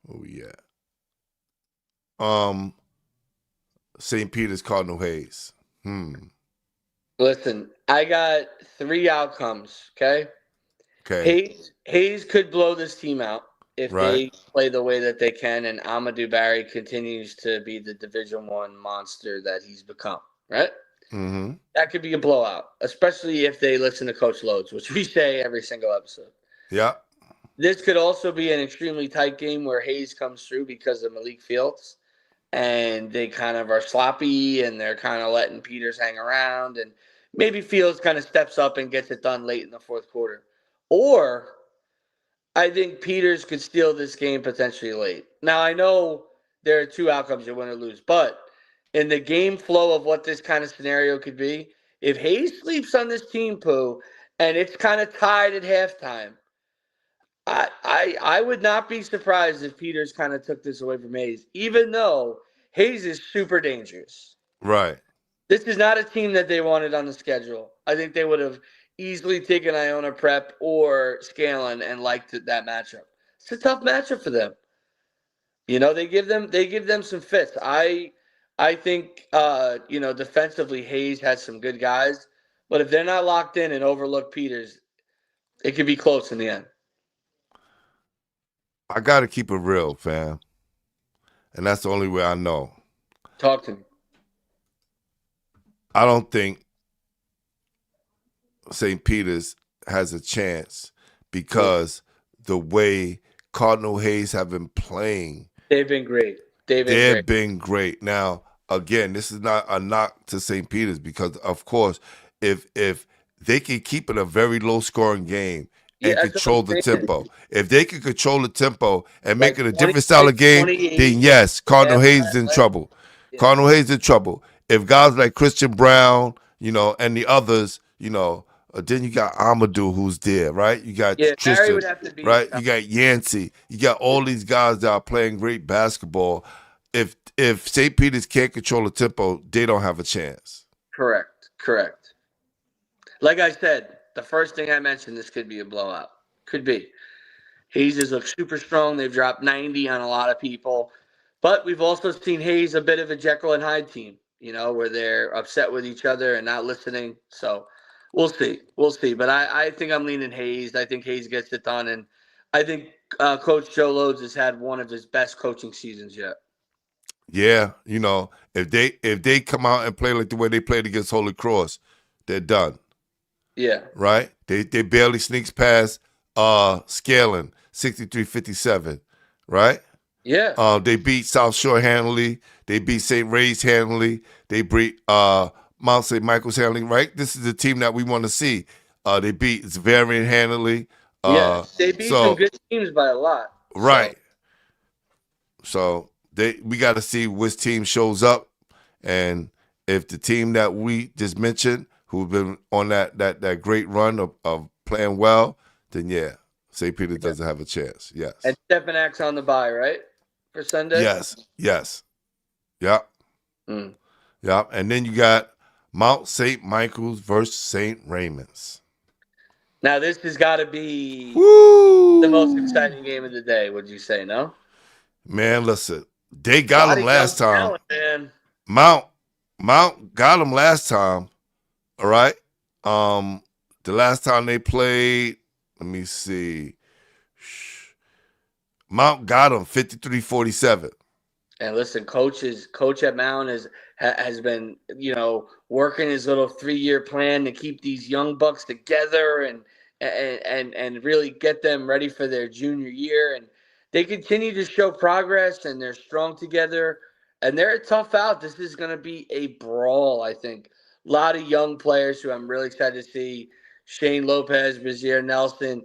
where we at? St. Peter's Cardinal Hayes. Listen, I got 3 outcomes, okay? Okay. Hayes could blow this team out if Right. they play the way that they can, and Amadou Barry continues to be the Division I monster that he's become, right? Mm-hmm. That could be a blowout, especially if they listen to Coach Loads, which we say every single episode. Yeah. This could also be an extremely tight game where Hayes comes through because of Malik Fields, and they kind of are sloppy, and they're kind of letting Peters hang around, and maybe Fields kind of steps up and gets it done late in the fourth quarter. Or I think Peters could steal this game potentially late. Now, I know there are 2 outcomes, you win or lose, but in the game flow of what this kind of scenario could be, if Hayes sleeps on this team, Pooh, and it's kind of tied at halftime, I would not be surprised if Peters kind of took this away from Hayes, even though Hayes is super dangerous. Right. This is not a team that they wanted on the schedule. I think they would have easily taken Iona Prep or Scanlon and liked that matchup. It's a tough matchup for them. They give them some fits. I think defensively Hayes has some good guys, but if they're not locked in and overlook Peters, it could be close in the end. I got to keep it real, fam. And that's the only way I know. Talk to me. I don't think St. Peter's has a chance because the way Cardinal Hayes have been playing. They've been great. They've been great. Now, again, this is not a knock to St. Peter's because, of course, if they can keep it a very low-scoring game and control the tempo. If they can control the tempo and make it a different style of game, then yes, Cardinal Hayes is in trouble. Yeah. Cardinal Hayes is in trouble. If guys like Christian Brown, and the others, then you got Amadou who's there, right? You got Tristan, would have to be right? You got Yancey. You got all these guys that are playing great basketball. If St. Peter's can't control the tempo, they don't have a chance. Correct. Like I said, the first thing I mentioned, this could be a blowout. Could be. Hayes has looked super strong. They've dropped 90 on a lot of people. But we've also seen Hayes a bit of a Jekyll and Hyde team, where they're upset with each other and not listening. So we'll see. But I think I'm leaning Hayes. I think Hayes gets it done. And I think Coach Joe Loads has had one of his best coaching seasons yet. Yeah, if they come out and play like the way they played against Holy Cross, they're done. Yeah. Right? They barely sneaks past Scanlon, 63-57, right? Yeah. They beat South Shore handily. They beat St. Ray's handily. They beat Mount St. Michael's handily, right? This is the team that we want to see. They beat Zavarian handily. They beat some good teams by a lot. Right. So we got to see which team shows up. And if the team that we just mentioned, who've been on that great run of playing well, then yeah, St. Peter doesn't have a chance. Yes. And Stepanak's on the bye, right? For Sunday? Yes. Yep. Yep. And then you got Mount St. Michael's versus St. Raymond's. Now this has got to be the most exciting game of the day, would you say, no? Man, listen. They got him last time. Man. Mount got him last time. All right. The last time they played, let me see. Mount got him 53-47. And listen, Coach at Mount has been, working his little 3-year plan to keep these young bucks together and really get them ready for their junior year. And they continue to show progress, and they're strong together, and they're a tough out. This is going to be a brawl, I think. A lot of young players who I'm really excited to see. Shane Lopez, Brazier Nelson,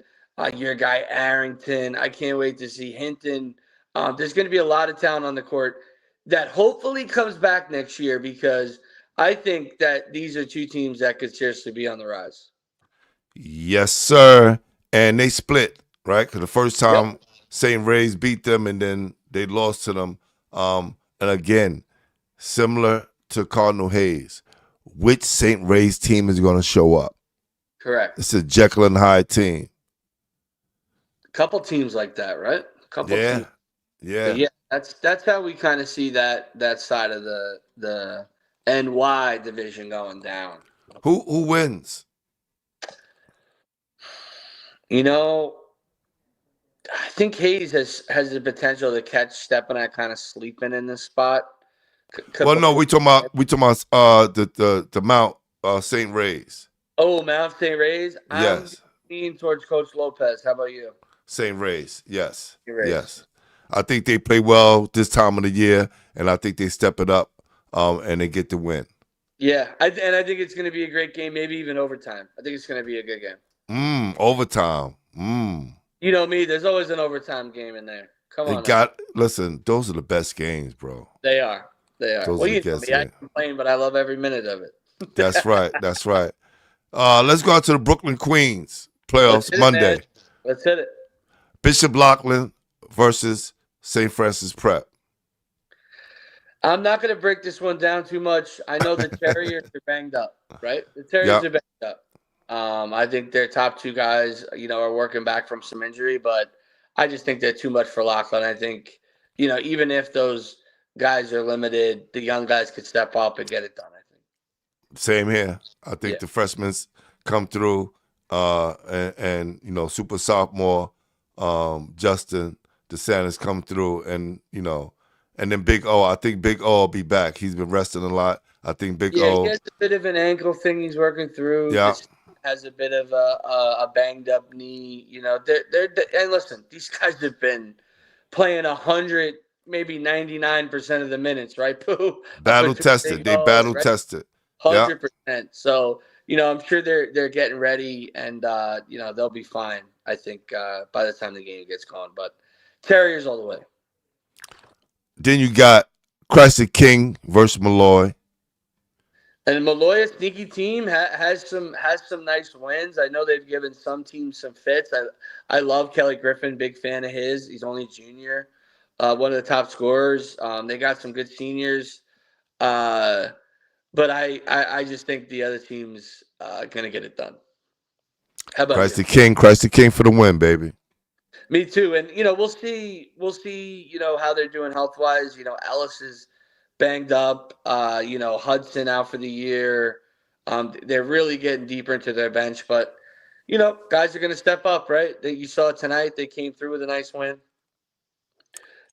Your guy Arrington. I can't wait to see Hinton. There's going to be a lot of talent on the court that hopefully comes back next year because I think that these are two teams that could seriously be on the rise. Yes, sir. And they split, right? Because the first time Yep. St. Ray's beat them and then they lost to them. And again, similar to Cardinal Hayes, which St. Ray's team is going to show up? Correct. It's a Jekyll and Hyde team. A couple teams like that, right? A couple teams. Yeah. But yeah, that's how we kind of see that side of the NY division going down. Who wins? You know, I think Hayes has the potential to catch Stepanek kind of sleeping in this spot. Well, no, we talking about the Mount St. Ray's. Oh, Mount St. Ray's. Yes. I'm leaning towards Coach Lopez. How about you? St. Ray's. Yes. St. Ray's. Yes. I think they play well this time of the year, and I think they step it up, and they get the win. Yeah, I think it's going to be a great game, maybe even overtime. I think it's going to be a good game. Overtime. You know me, there's always an overtime game in there. Come on. Listen, those are the best games, bro. They are. Those Well, are you the know best me, I games. complain, but I love every minute of it. That's right. That's right. Let's go out to the Brooklyn Queens playoffs Monday. Let's hit it. Bishop Loughlin versus St. Francis Prep. I'm not going to break this one down too much. I know the Terriers are banged up, right? The Terriers are banged up. I think their top two guys, are working back from some injury, but I just think they're too much for Loughlin. I think, even if those guys are limited, the young guys could step up and get it done, I think. Same here. I think the freshmen come through, and super sophomore Justin DeSantis come through, and then Big O. I think Big O will be back. He's been resting a lot. I think Big O. He has a bit of an ankle thing he's working through. Yeah. Has a bit of a banged up knee. And listen, these guys have been playing 100, maybe 99% of the minutes, right? Battle tested. They battle tested. 100%. So, I'm sure they're getting ready, and they'll be fine. I think by the time the game gets going, but Terriers all the way. Then you got Crescent King versus Malloy. And Malloy, a sneaky team, has some nice wins. I know they've given some teams some fits. I love Kelly Griffin, big fan of his. He's only junior, one of the top scorers. They got some good seniors, but I just think the other team's gonna get it done. How about Crescent King for the win, baby. Me too, and we'll see how they're doing health wise. Ellis is banged up. Hudson out for the year. They're really getting deeper into their bench, but guys are going to step up, right? You saw it tonight. They came through with a nice win.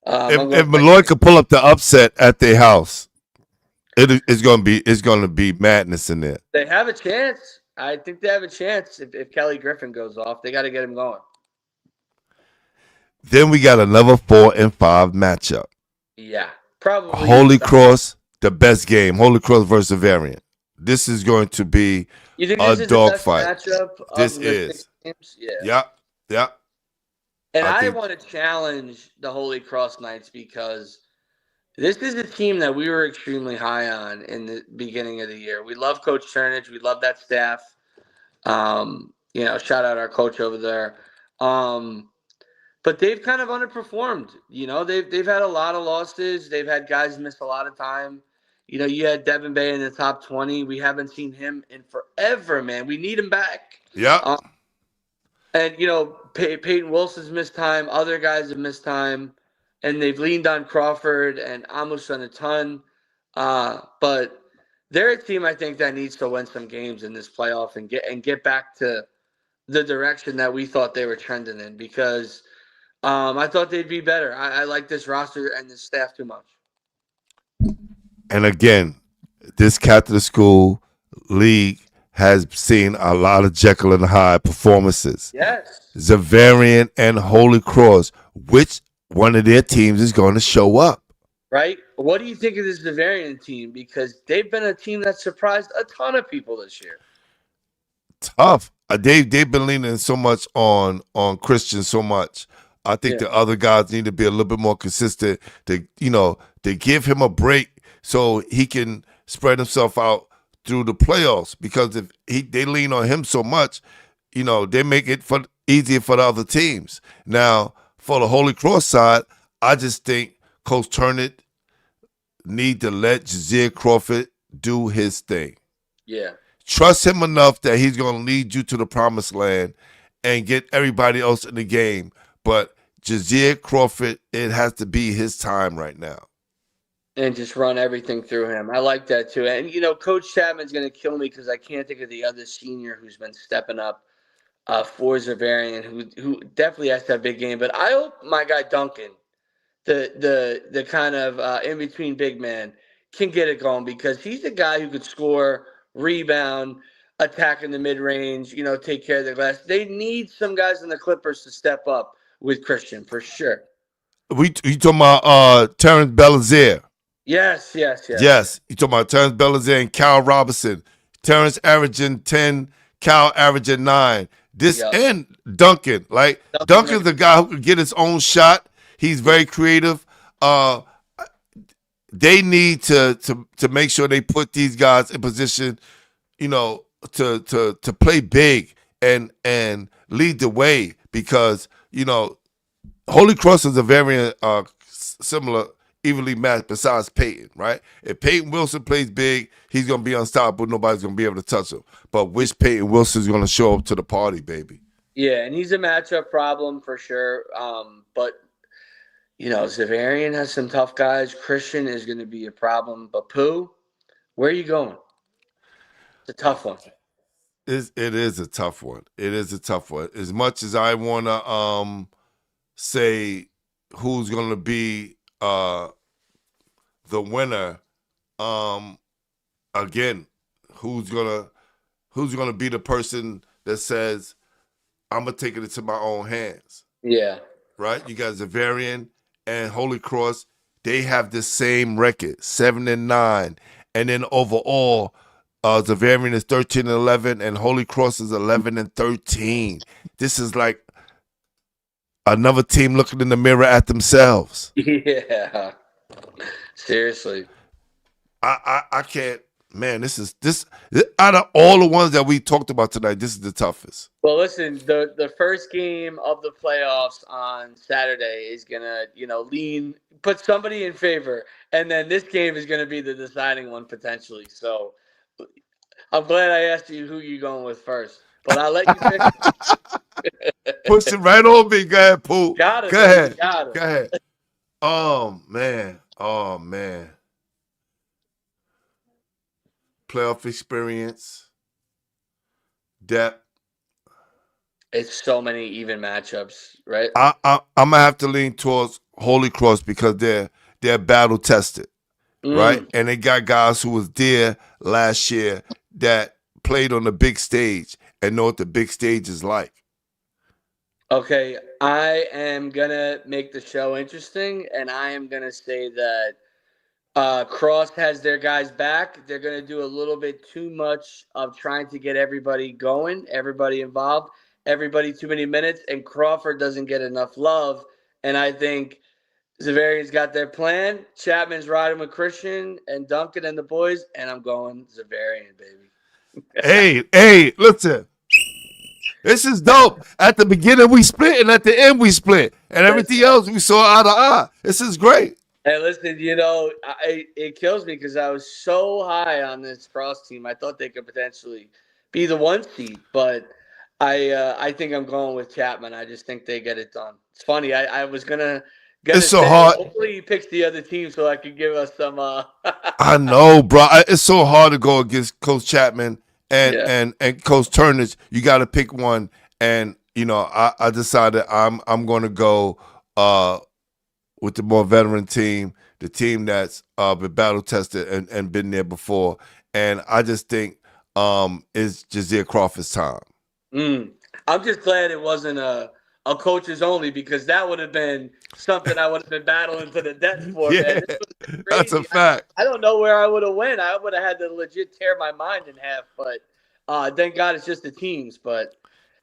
If Malloy could pull up the upset at their house, it's going to be madness in there. They have a chance. I think they have a chance if Kelly Griffin goes off. They got to get him going. Then we got another 4 and 5 matchup. Yeah, probably. Holy Cross, the best game. Holy Cross versus Variant. This is going to be a dogfight. This is. Yeah. And I want to challenge the Holy Cross Knights because this is a team that we were extremely high on in the beginning of the year. We love Coach Turnage. We love that staff. Shout out our coach over there. But they've kind of underperformed. They've had a lot of losses. They've had guys miss a lot of time. You had Devin Bay in the top 20. We haven't seen him in forever, man. We need him back. Yeah. And, Peyton Wilson's missed time. Other guys have missed time. And they've leaned on Crawford and Amusan a ton. But they're a team, I think, that needs to win some games in this playoff and get back to the direction that we thought they were trending in because I thought they'd be better. I like this roster and this staff too much. And again, this Catholic school league has seen a lot of Jekyll and Hyde performances. Yes. Zavarian and Holy Cross. Which one of their teams is going to show up? Right? What do you think of this Zavarian team? Because they've been a team that surprised a ton of people this year. Tough. they've been leaning so much on Christian so much. I think the other guys need to be a little bit more consistent. To give him a break so he can spread himself out through the playoffs. Because if they lean on him so much, they make it easier for the other teams. Now, for the Holy Cross side, I just think Coach Turnett need to let Jazir Crawford do his thing. Yeah. Trust him enough that he's going to lead you to the promised land and get everybody else in the game. But Jazir Crawford, it has to be his time right now. And just run everything through him. I like that too. And, Coach Chapman's going to kill me because I can't think of the other senior who's been stepping up for Zavarian, who definitely has to have a big game. But I hope my guy Duncan, the kind of in-between big man, can get it going because he's the guy who could score, rebound, attack in the mid-range, take care of the glass. They need some guys in the Clippers to step up with Christian for sure. You talking about Terrence Bellizier? Yes. You talking about Terrence Bellizier and Cal Robinson. Terrence averaging 10, Cal averaging 9. And Duncan. Duncan's the guy who could get his own shot. He's very creative. They need to make sure they put these guys in position, to play big and lead the way because, Holy Cross is a very similar, evenly matched besides Peyton, right? If Peyton Wilson plays big, he's going to be unstoppable. Nobody's going to be able to touch him. But which Peyton Wilson's going to show up to the party, baby? Yeah, and he's a matchup problem for sure. But, Zavarian has some tough guys. Christian is going to be a problem. But Pooh, where are you going? It's a tough one. It is a tough one. It is a tough one. As much as I want to say who's going to be the winner, again, who's gonna be the person that says I'm gonna take it into my own hands? Yeah, right. You got Zavarian and Holy Cross. They have the same record, 7-9, and then overall, Zavarian is 13-11, and Holy Cross is 11-13. This is like another team looking in the mirror at themselves. Yeah, seriously. I can't, man. This out of all the ones that we talked about tonight, this is the toughest. Well, listen, the first game of the playoffs on Saturday is gonna, put somebody in favor, and then this game is gonna be the deciding one potentially. So, I'm glad I asked you who you going with first, but I'll let you pick. Push it right on me. Go ahead, Pooh. Got it. Go ahead. Got it. Go ahead. Oh man. Playoff experience, depth. It's so many even matchups, right? I'm gonna have to lean towards Holy Cross because they're battle tested, right? And they got guys who was there last year that played on the big stage and know what the big stage is like. Okay, I am gonna make the show interesting, and I am gonna say that Cross has their guys back. They're gonna do a little bit too much of trying to get everybody going, everybody involved, everybody too many minutes, and Crawford doesn't get enough love. And I think Zavarian's got their plan. Chapman's riding with Christian and Duncan and the boys, and I'm going Zavarian, baby. Hey, listen. This is dope. At the beginning, we split, and at the end, we split. And everything else, we saw eye to eye. This is great. Hey, listen, it kills me because I was so high on this Cross team. I thought they could potentially be the 1 seed, but I think I'm going with Chapman. I just think they get it done. It's funny. I was going to get it's so hard. Hopefully he picks the other team so I can give us some I know, bro. It's so hard to go against Coach Chapman and Coach Turnage. You got to pick one. And, I decided I'm going to go with the more veteran team, the team that's been battle tested and been there before. And I just think it's Jazir Crawford's time. I'm just glad it wasn't a coaches only because that would have been something I would have been battling to the death for. Yeah, man. This was crazy. that's a fact. I don't know where I would have went. I would have had to legit tear my mind in half, but Thank God it's just the teams, but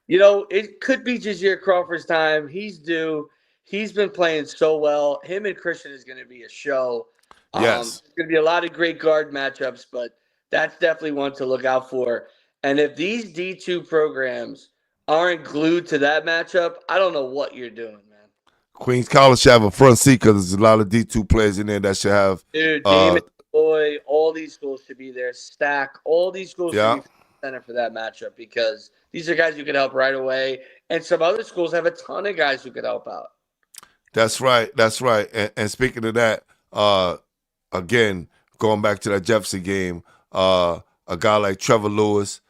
it could be Jazeer Crawford's time. He's due. He's been playing so well. Him and Christian is going to be a show. Yes. There's going to be a lot of great guard matchups, but that's definitely one to look out for. And if these D2 programs aren't glued to that matchup, I don't know what you're doing, man. Queens College should have a front seat because there's a lot of D2 players in there that should have. Dude, Damon, boy, all these schools should be there. Stack. All these schools should be center for that matchup because these are guys who could help right away. And some other schools have a ton of guys who could help out. That's right. That's right. And speaking of that, again, going back to that Jefferson game, a guy like Trevor Lewis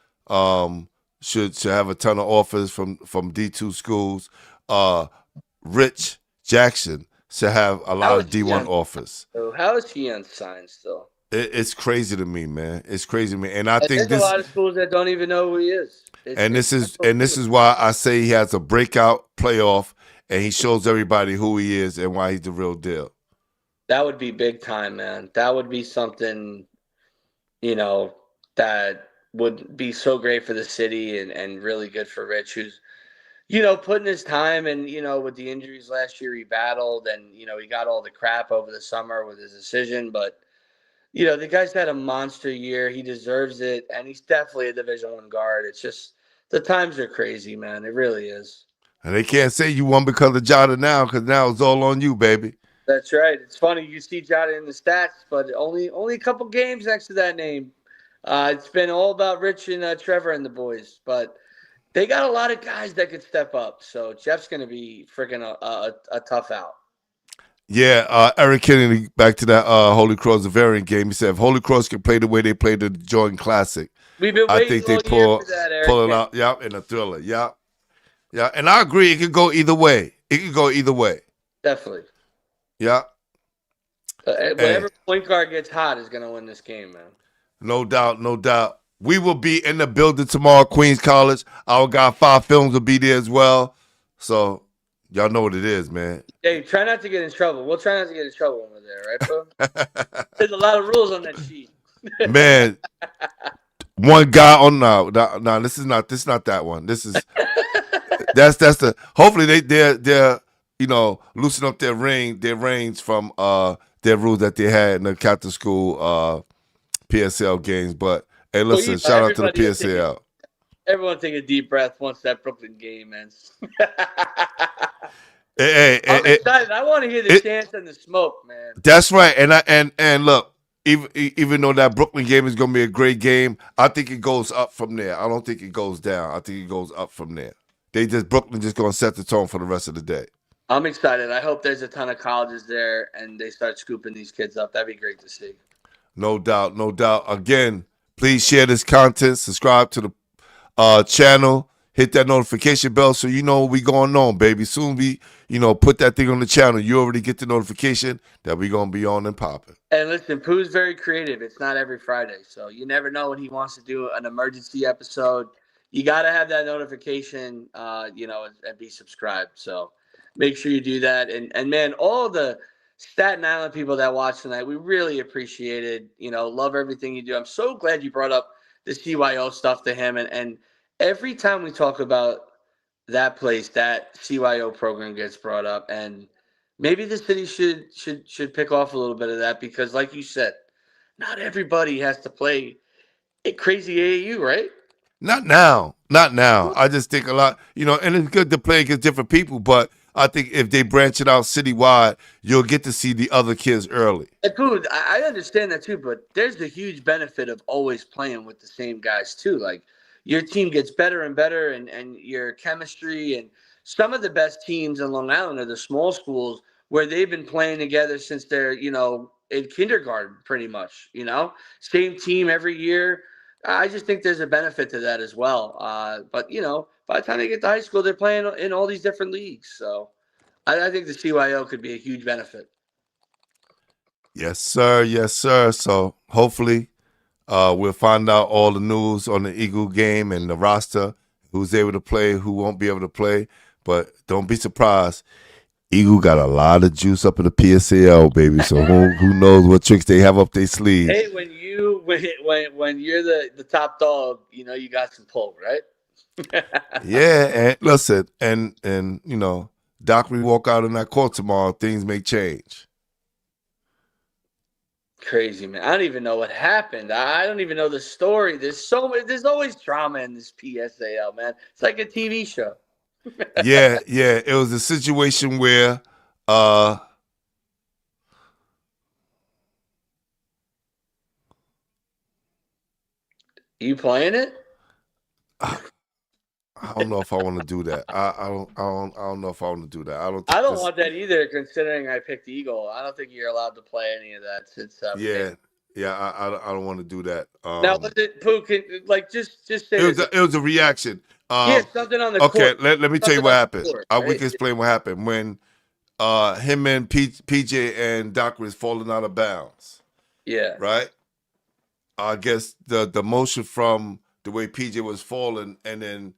should have a ton of offers from D2 schools. Rich Jackson should have a lot of D1 offers. So how is he unsigned still? It's crazy to me, man. It's crazy to me, and I think there's a lot of schools that don't even know who he is. This is why I say he has a breakout playoff, and he shows everybody who he is and why he's the real deal. That would be big time, man. That would be something, that would be so great for the city and really good for Rich, who's, putting his time and, with the injuries last year, he battled and, he got all the crap over the summer with his decision. But, the guy's had a monster year. He deserves it. And he's definitely a Division I guard. It's just the times are crazy, man. It really is. And they can't say you won because of Jada now because now it's all on you, baby. That's right. It's funny. You see Jada in the stats, but only a couple games next to that name. It's been all about Rich and Trevor and the boys. But they got a lot of guys that could step up. So Jeff's going to be freaking a tough out. Yeah, Eric Kennedy, back to that Holy Cross variant game. He said if Holy Cross can play the way they played the Jordan Classic, we've been waiting I think they pull it out. Yep, in a thriller. Yep. Yeah, and I agree. It could go either way. Definitely. Yeah. Whatever point guard gets hot is going to win this game, man. No doubt, no doubt. We will be in the building tomorrow, Queens College. Our guy 5 Films will be there as well. So y'all know what it is, man. Hey, try not to get in trouble. We'll try not to get in trouble when we're there, right, bro? There's a lot of rules on that sheet. Man, one guy on no, this is not that one. This is that's the hopefully they're loosen up their reins from their rules that they had in the Catholic school PSAL games. But hey, listen, shout out to the PSAL. Everyone take a deep breath once that Brooklyn game ends. I'm excited. I want to hear the chants and the smoke, man. That's right. And look, even though that Brooklyn game is going to be a great game, I think it goes up from there. I don't think it goes down. I think it goes up from there. Brooklyn just going to set the tone for the rest of the day. I'm excited. I hope there's a ton of colleges there and they start scooping these kids up. That'd be great to see. No doubt, no doubt. Again, please share this content. Subscribe to the channel. Hit that notification bell so you know what we going on, baby. Soon we, put that thing on the channel. You already get the notification that we going to be on and popping. And listen, Pooh's very creative. It's not every Friday, so you never know when he wants to do an emergency episode. You got to have that notification, and be subscribed. So make sure you do that. And man, all the Staten Island people that watch tonight, we really appreciate it. Love everything you do. I'm so glad you brought up the CYO stuff to him. And every time we talk about that place, that CYO program gets brought up. And maybe the city should pick off a little bit of that because, like you said, not everybody has to play a crazy AAU, right? Not now. I just think a lot, and it's good to play against different people, but I think if they branch it out citywide, you'll get to see the other kids early. And dude, I understand that too, but there's the huge benefit of always playing with the same guys too. Like your team gets better and better and your chemistry and some of the best teams in Long Island are the small schools where they've been playing together since they're, in kindergarten pretty much, same team every year. I just think there's a benefit to that as well. But, by the time they get to high school, they're playing in all these different leagues. So I think the CYO could be a huge benefit. Yes, sir. Yes, sir. So hopefully we'll find out all the news on the Eagle game and the roster, who's able to play, who won't be able to play. But don't be surprised. Eagle got a lot of juice up in the PSAL, baby. So who knows what tricks they have up their sleeve? Hey, when you're the top dog, you got some pull, right? Yeah, and listen, and Doc, we walk out in that court tomorrow, things may change. Crazy, man. I don't even know what happened. I don't even know the story. There's always drama in this PSAL, man. It's like a TV show. Yeah. It was a situation where You playing it? I don't know if I want to do that. I don't know if I want to do that. I don't want that either, considering I picked Eagle. I don't think you're allowed to play any of that. It's I don't want to do that. Now, was it Pooh? Just say it was a reaction. Something on the court. Okay, let me tell you what happened. Court, we can explain what happened when him and PJ and Doc was falling out of bounds. Yeah. Right. I guess the motion from the way PJ was falling and then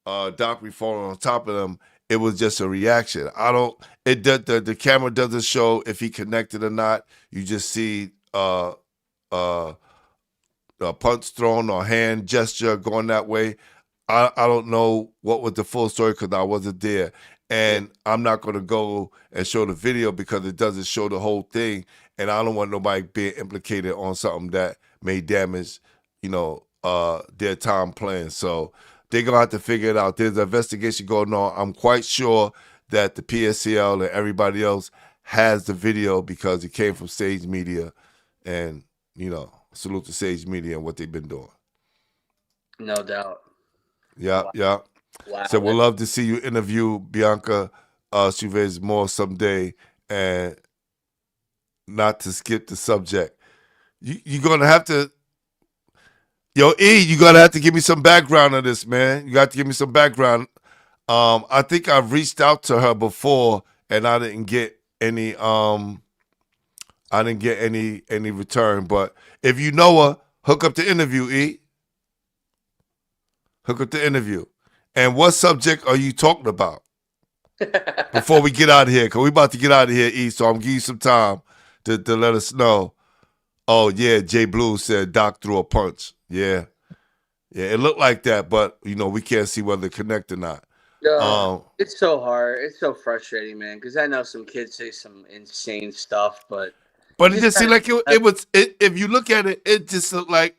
Doc was falling on top of them, it was just a reaction. The camera doesn't show if he connected or not. You just see a punch thrown or hand gesture going that way. I don't know what was the full story because I wasn't there. And I'm not going to go and show the video because it doesn't show the whole thing. And I don't want nobody being implicated on something that may damage, their time playing. So they're going to have to figure it out. There's an investigation going on. I'm quite sure that the PSAL and everybody else has the video because it came from Sage Media. And, salute to Sage Media and what they've been doing. No doubt. Yeah. Wow. So we'll love to see you interview Bianca Chavez more someday, and not to skip the subject. You're gonna have to, you're gonna have to give me some background on this, man. You got to give me some background. I think I've reached out to her before, and I didn't get any. I didn't get any return. But if you know her, hook up the interview, E. Hook up the interview. And what subject are you talking about before we get out of here? Because we're about to get out of here, E, so I'm giving you some time to let us know. Oh, yeah, Jay Blue said Doc threw a punch. Yeah, it looked like that, but, we can't see whether it connect or not. It's so hard. It's so frustrating, man, because I know some kids say some insane stuff, but it just seemed like it was, if you look at it, it just looked like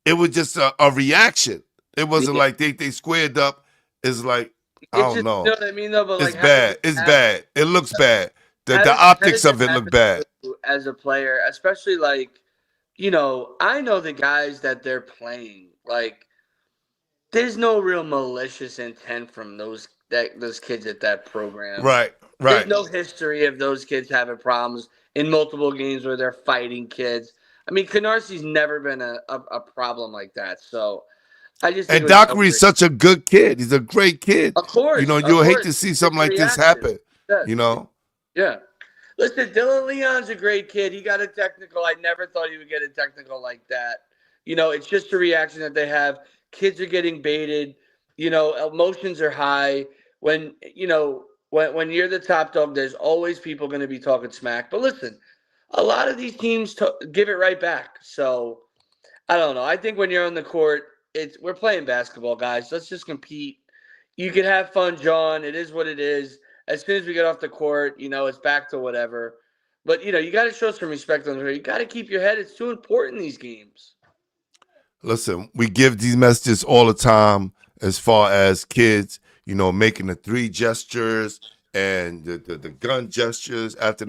it was just a reaction. It wasn't like they squared up. It's like, I don't know. You know what I mean, though? But it's bad. It's bad. It looks bad. The optics of it look bad. As a player, especially I know the guys that they're playing. There's no real malicious intent from those kids at that program. Right. There's no history of those kids having problems in multiple games where they're fighting kids. I mean, Canarsi's never been a problem like that. So I just think Dockery's such a good kid. He's a great kid. Of course. You'll hate to see something like this happen. Yeah. Listen, Dylan Leon's a great kid. He got a technical. I never thought he would get a technical like that. It's just a reaction that they have. Kids are getting baited. Emotions are high. When you're the top dog, there's always people going to be talking smack. But listen, a lot of these teams give it right back. So I don't know. I think when you're on the court, we're playing basketball, guys. Let's just compete. You can have fun, John. It is what it is. As soon as we get off the court, it's back to whatever. But, you got to show some respect on the court. You got to keep your head. It's too important in these games. Listen, we give these messages all the time as far as kids, making the 3 gestures and the gun gestures after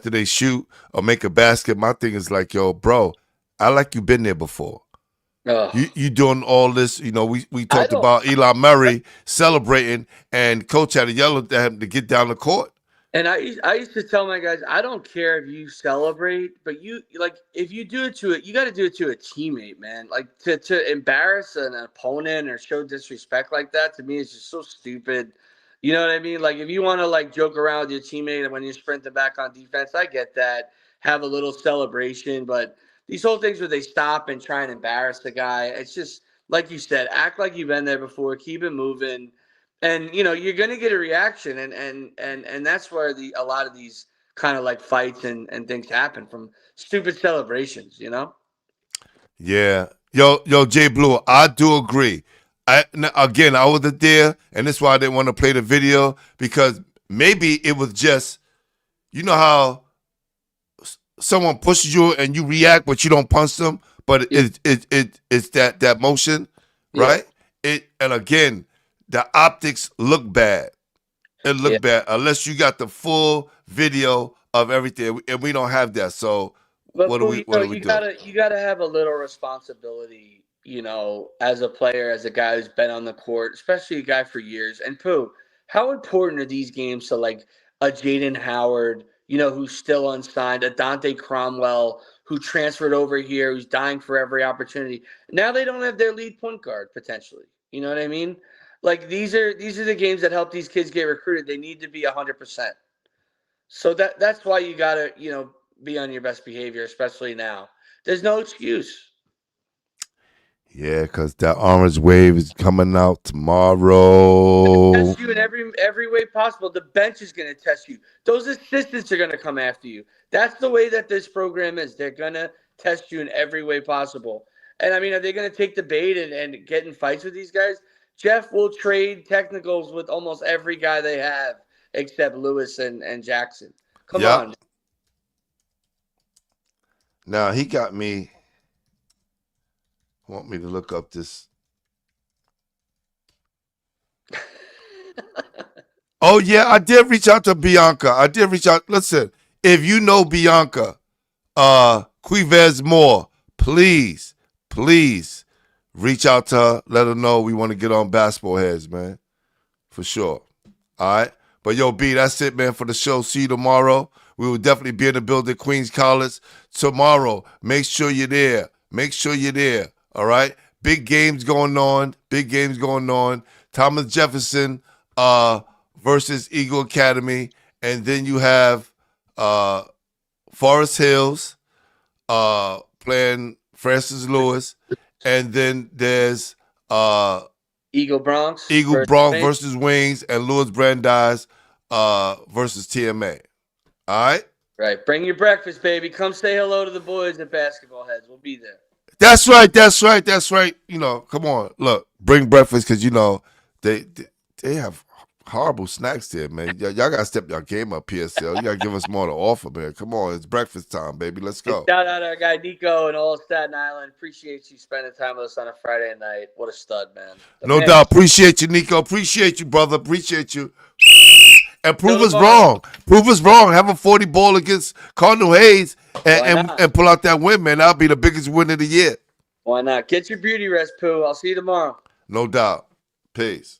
they shoot or make a basket. My thing is like, yo, bro, I like you been there before. You doing all this, we talked about Eli Murray celebrating, and coach had to yell at him to get down the court. And I used to tell my guys, I don't care if you celebrate, but if you do it you got to do it to a teammate, man. To embarrass an opponent or show disrespect like that, to me, is just so stupid. You know what I mean? If you want to joke around with your teammate when you're sprinting back on defense, I get that. Have a little celebration, but these whole things where they stop and try and embarrass the guy, it's just, like you said, act like you've been there before, keep it moving. And you're going to get a reaction, and that's where a lot of these kind of like fights and things happen from stupid celebrations. Yeah. Yo, Jay Blue, I do agree. Again, I wasn't there, and that's why I didn't want to play the video, because maybe it was just, you know how someone pushes you and you react, but you don't punch them, but Yeah. it's that motion, right? And again, the optics look bad. It looked bad unless you got the full video of everything, and we don't have that. So But what do we you do? gotta have a little responsibility, as a player, as a guy who's been on the court, especially a guy for years. And Pooh, how important are these games to like a Jaden Howard, who's still unsigned, a Dante Cromwell who transferred over here, who's dying for every opportunity. Now they don't have their lead point guard potentially. You know what I mean? Like these are the games that help these kids get recruited. They need to be 100%. So that's why you gotta, be on your best behavior, especially now. There's no excuse. Yeah, because that orange wave is coming out tomorrow. Test you in every way possible. The bench is gonna test you. Those assistants are gonna come after you. That's the way that this program is. They're gonna test you in every way possible. And I mean, are they gonna take the bait and get in fights with these guys? Jeff will trade technicals with almost every guy they have except Lewis and Jackson. Come on. Now he got me. Want me to look up this? Oh yeah, I did reach out to Bianca. I did reach out. Listen, if you know Bianca, Cuivez Moore, please reach out to her. Let her know we want to get on Basketball Heads, man, for sure. All right, but yo, B, that's it, man, for the show. See you tomorrow. We will definitely be in the building, Queens College, tomorrow. Make sure you're there. All right? Big games going on. Thomas Jefferson versus Eagle Academy. And then you have Forest Hills playing Francis Lewis. And then there's Eagle Bronx versus Wings, and Lewis Brandeis versus TMA. All right? Right. Bring your breakfast, baby. Come say hello to the boys at Basketball Heads. We'll be there. That's right. Come on. Look, bring breakfast, because, they have horrible snacks there, man. Y'all got to step your game up, PSL. You got to give us more to offer, man. Come on. It's breakfast time, baby. Let's go. Shout out our guy, Nico, and all of Staten Island. Appreciate you spending time with us on a Friday night. What a stud, man. No doubt. Appreciate you, Nico. Appreciate you, brother. Appreciate you. And prove us wrong. Have a 40 ball against Cardinal Hayes and pull out that win, man. That'll be the biggest win of the year. Why not? Get your beauty rest, Pooh. I'll see you tomorrow. No doubt. Peace.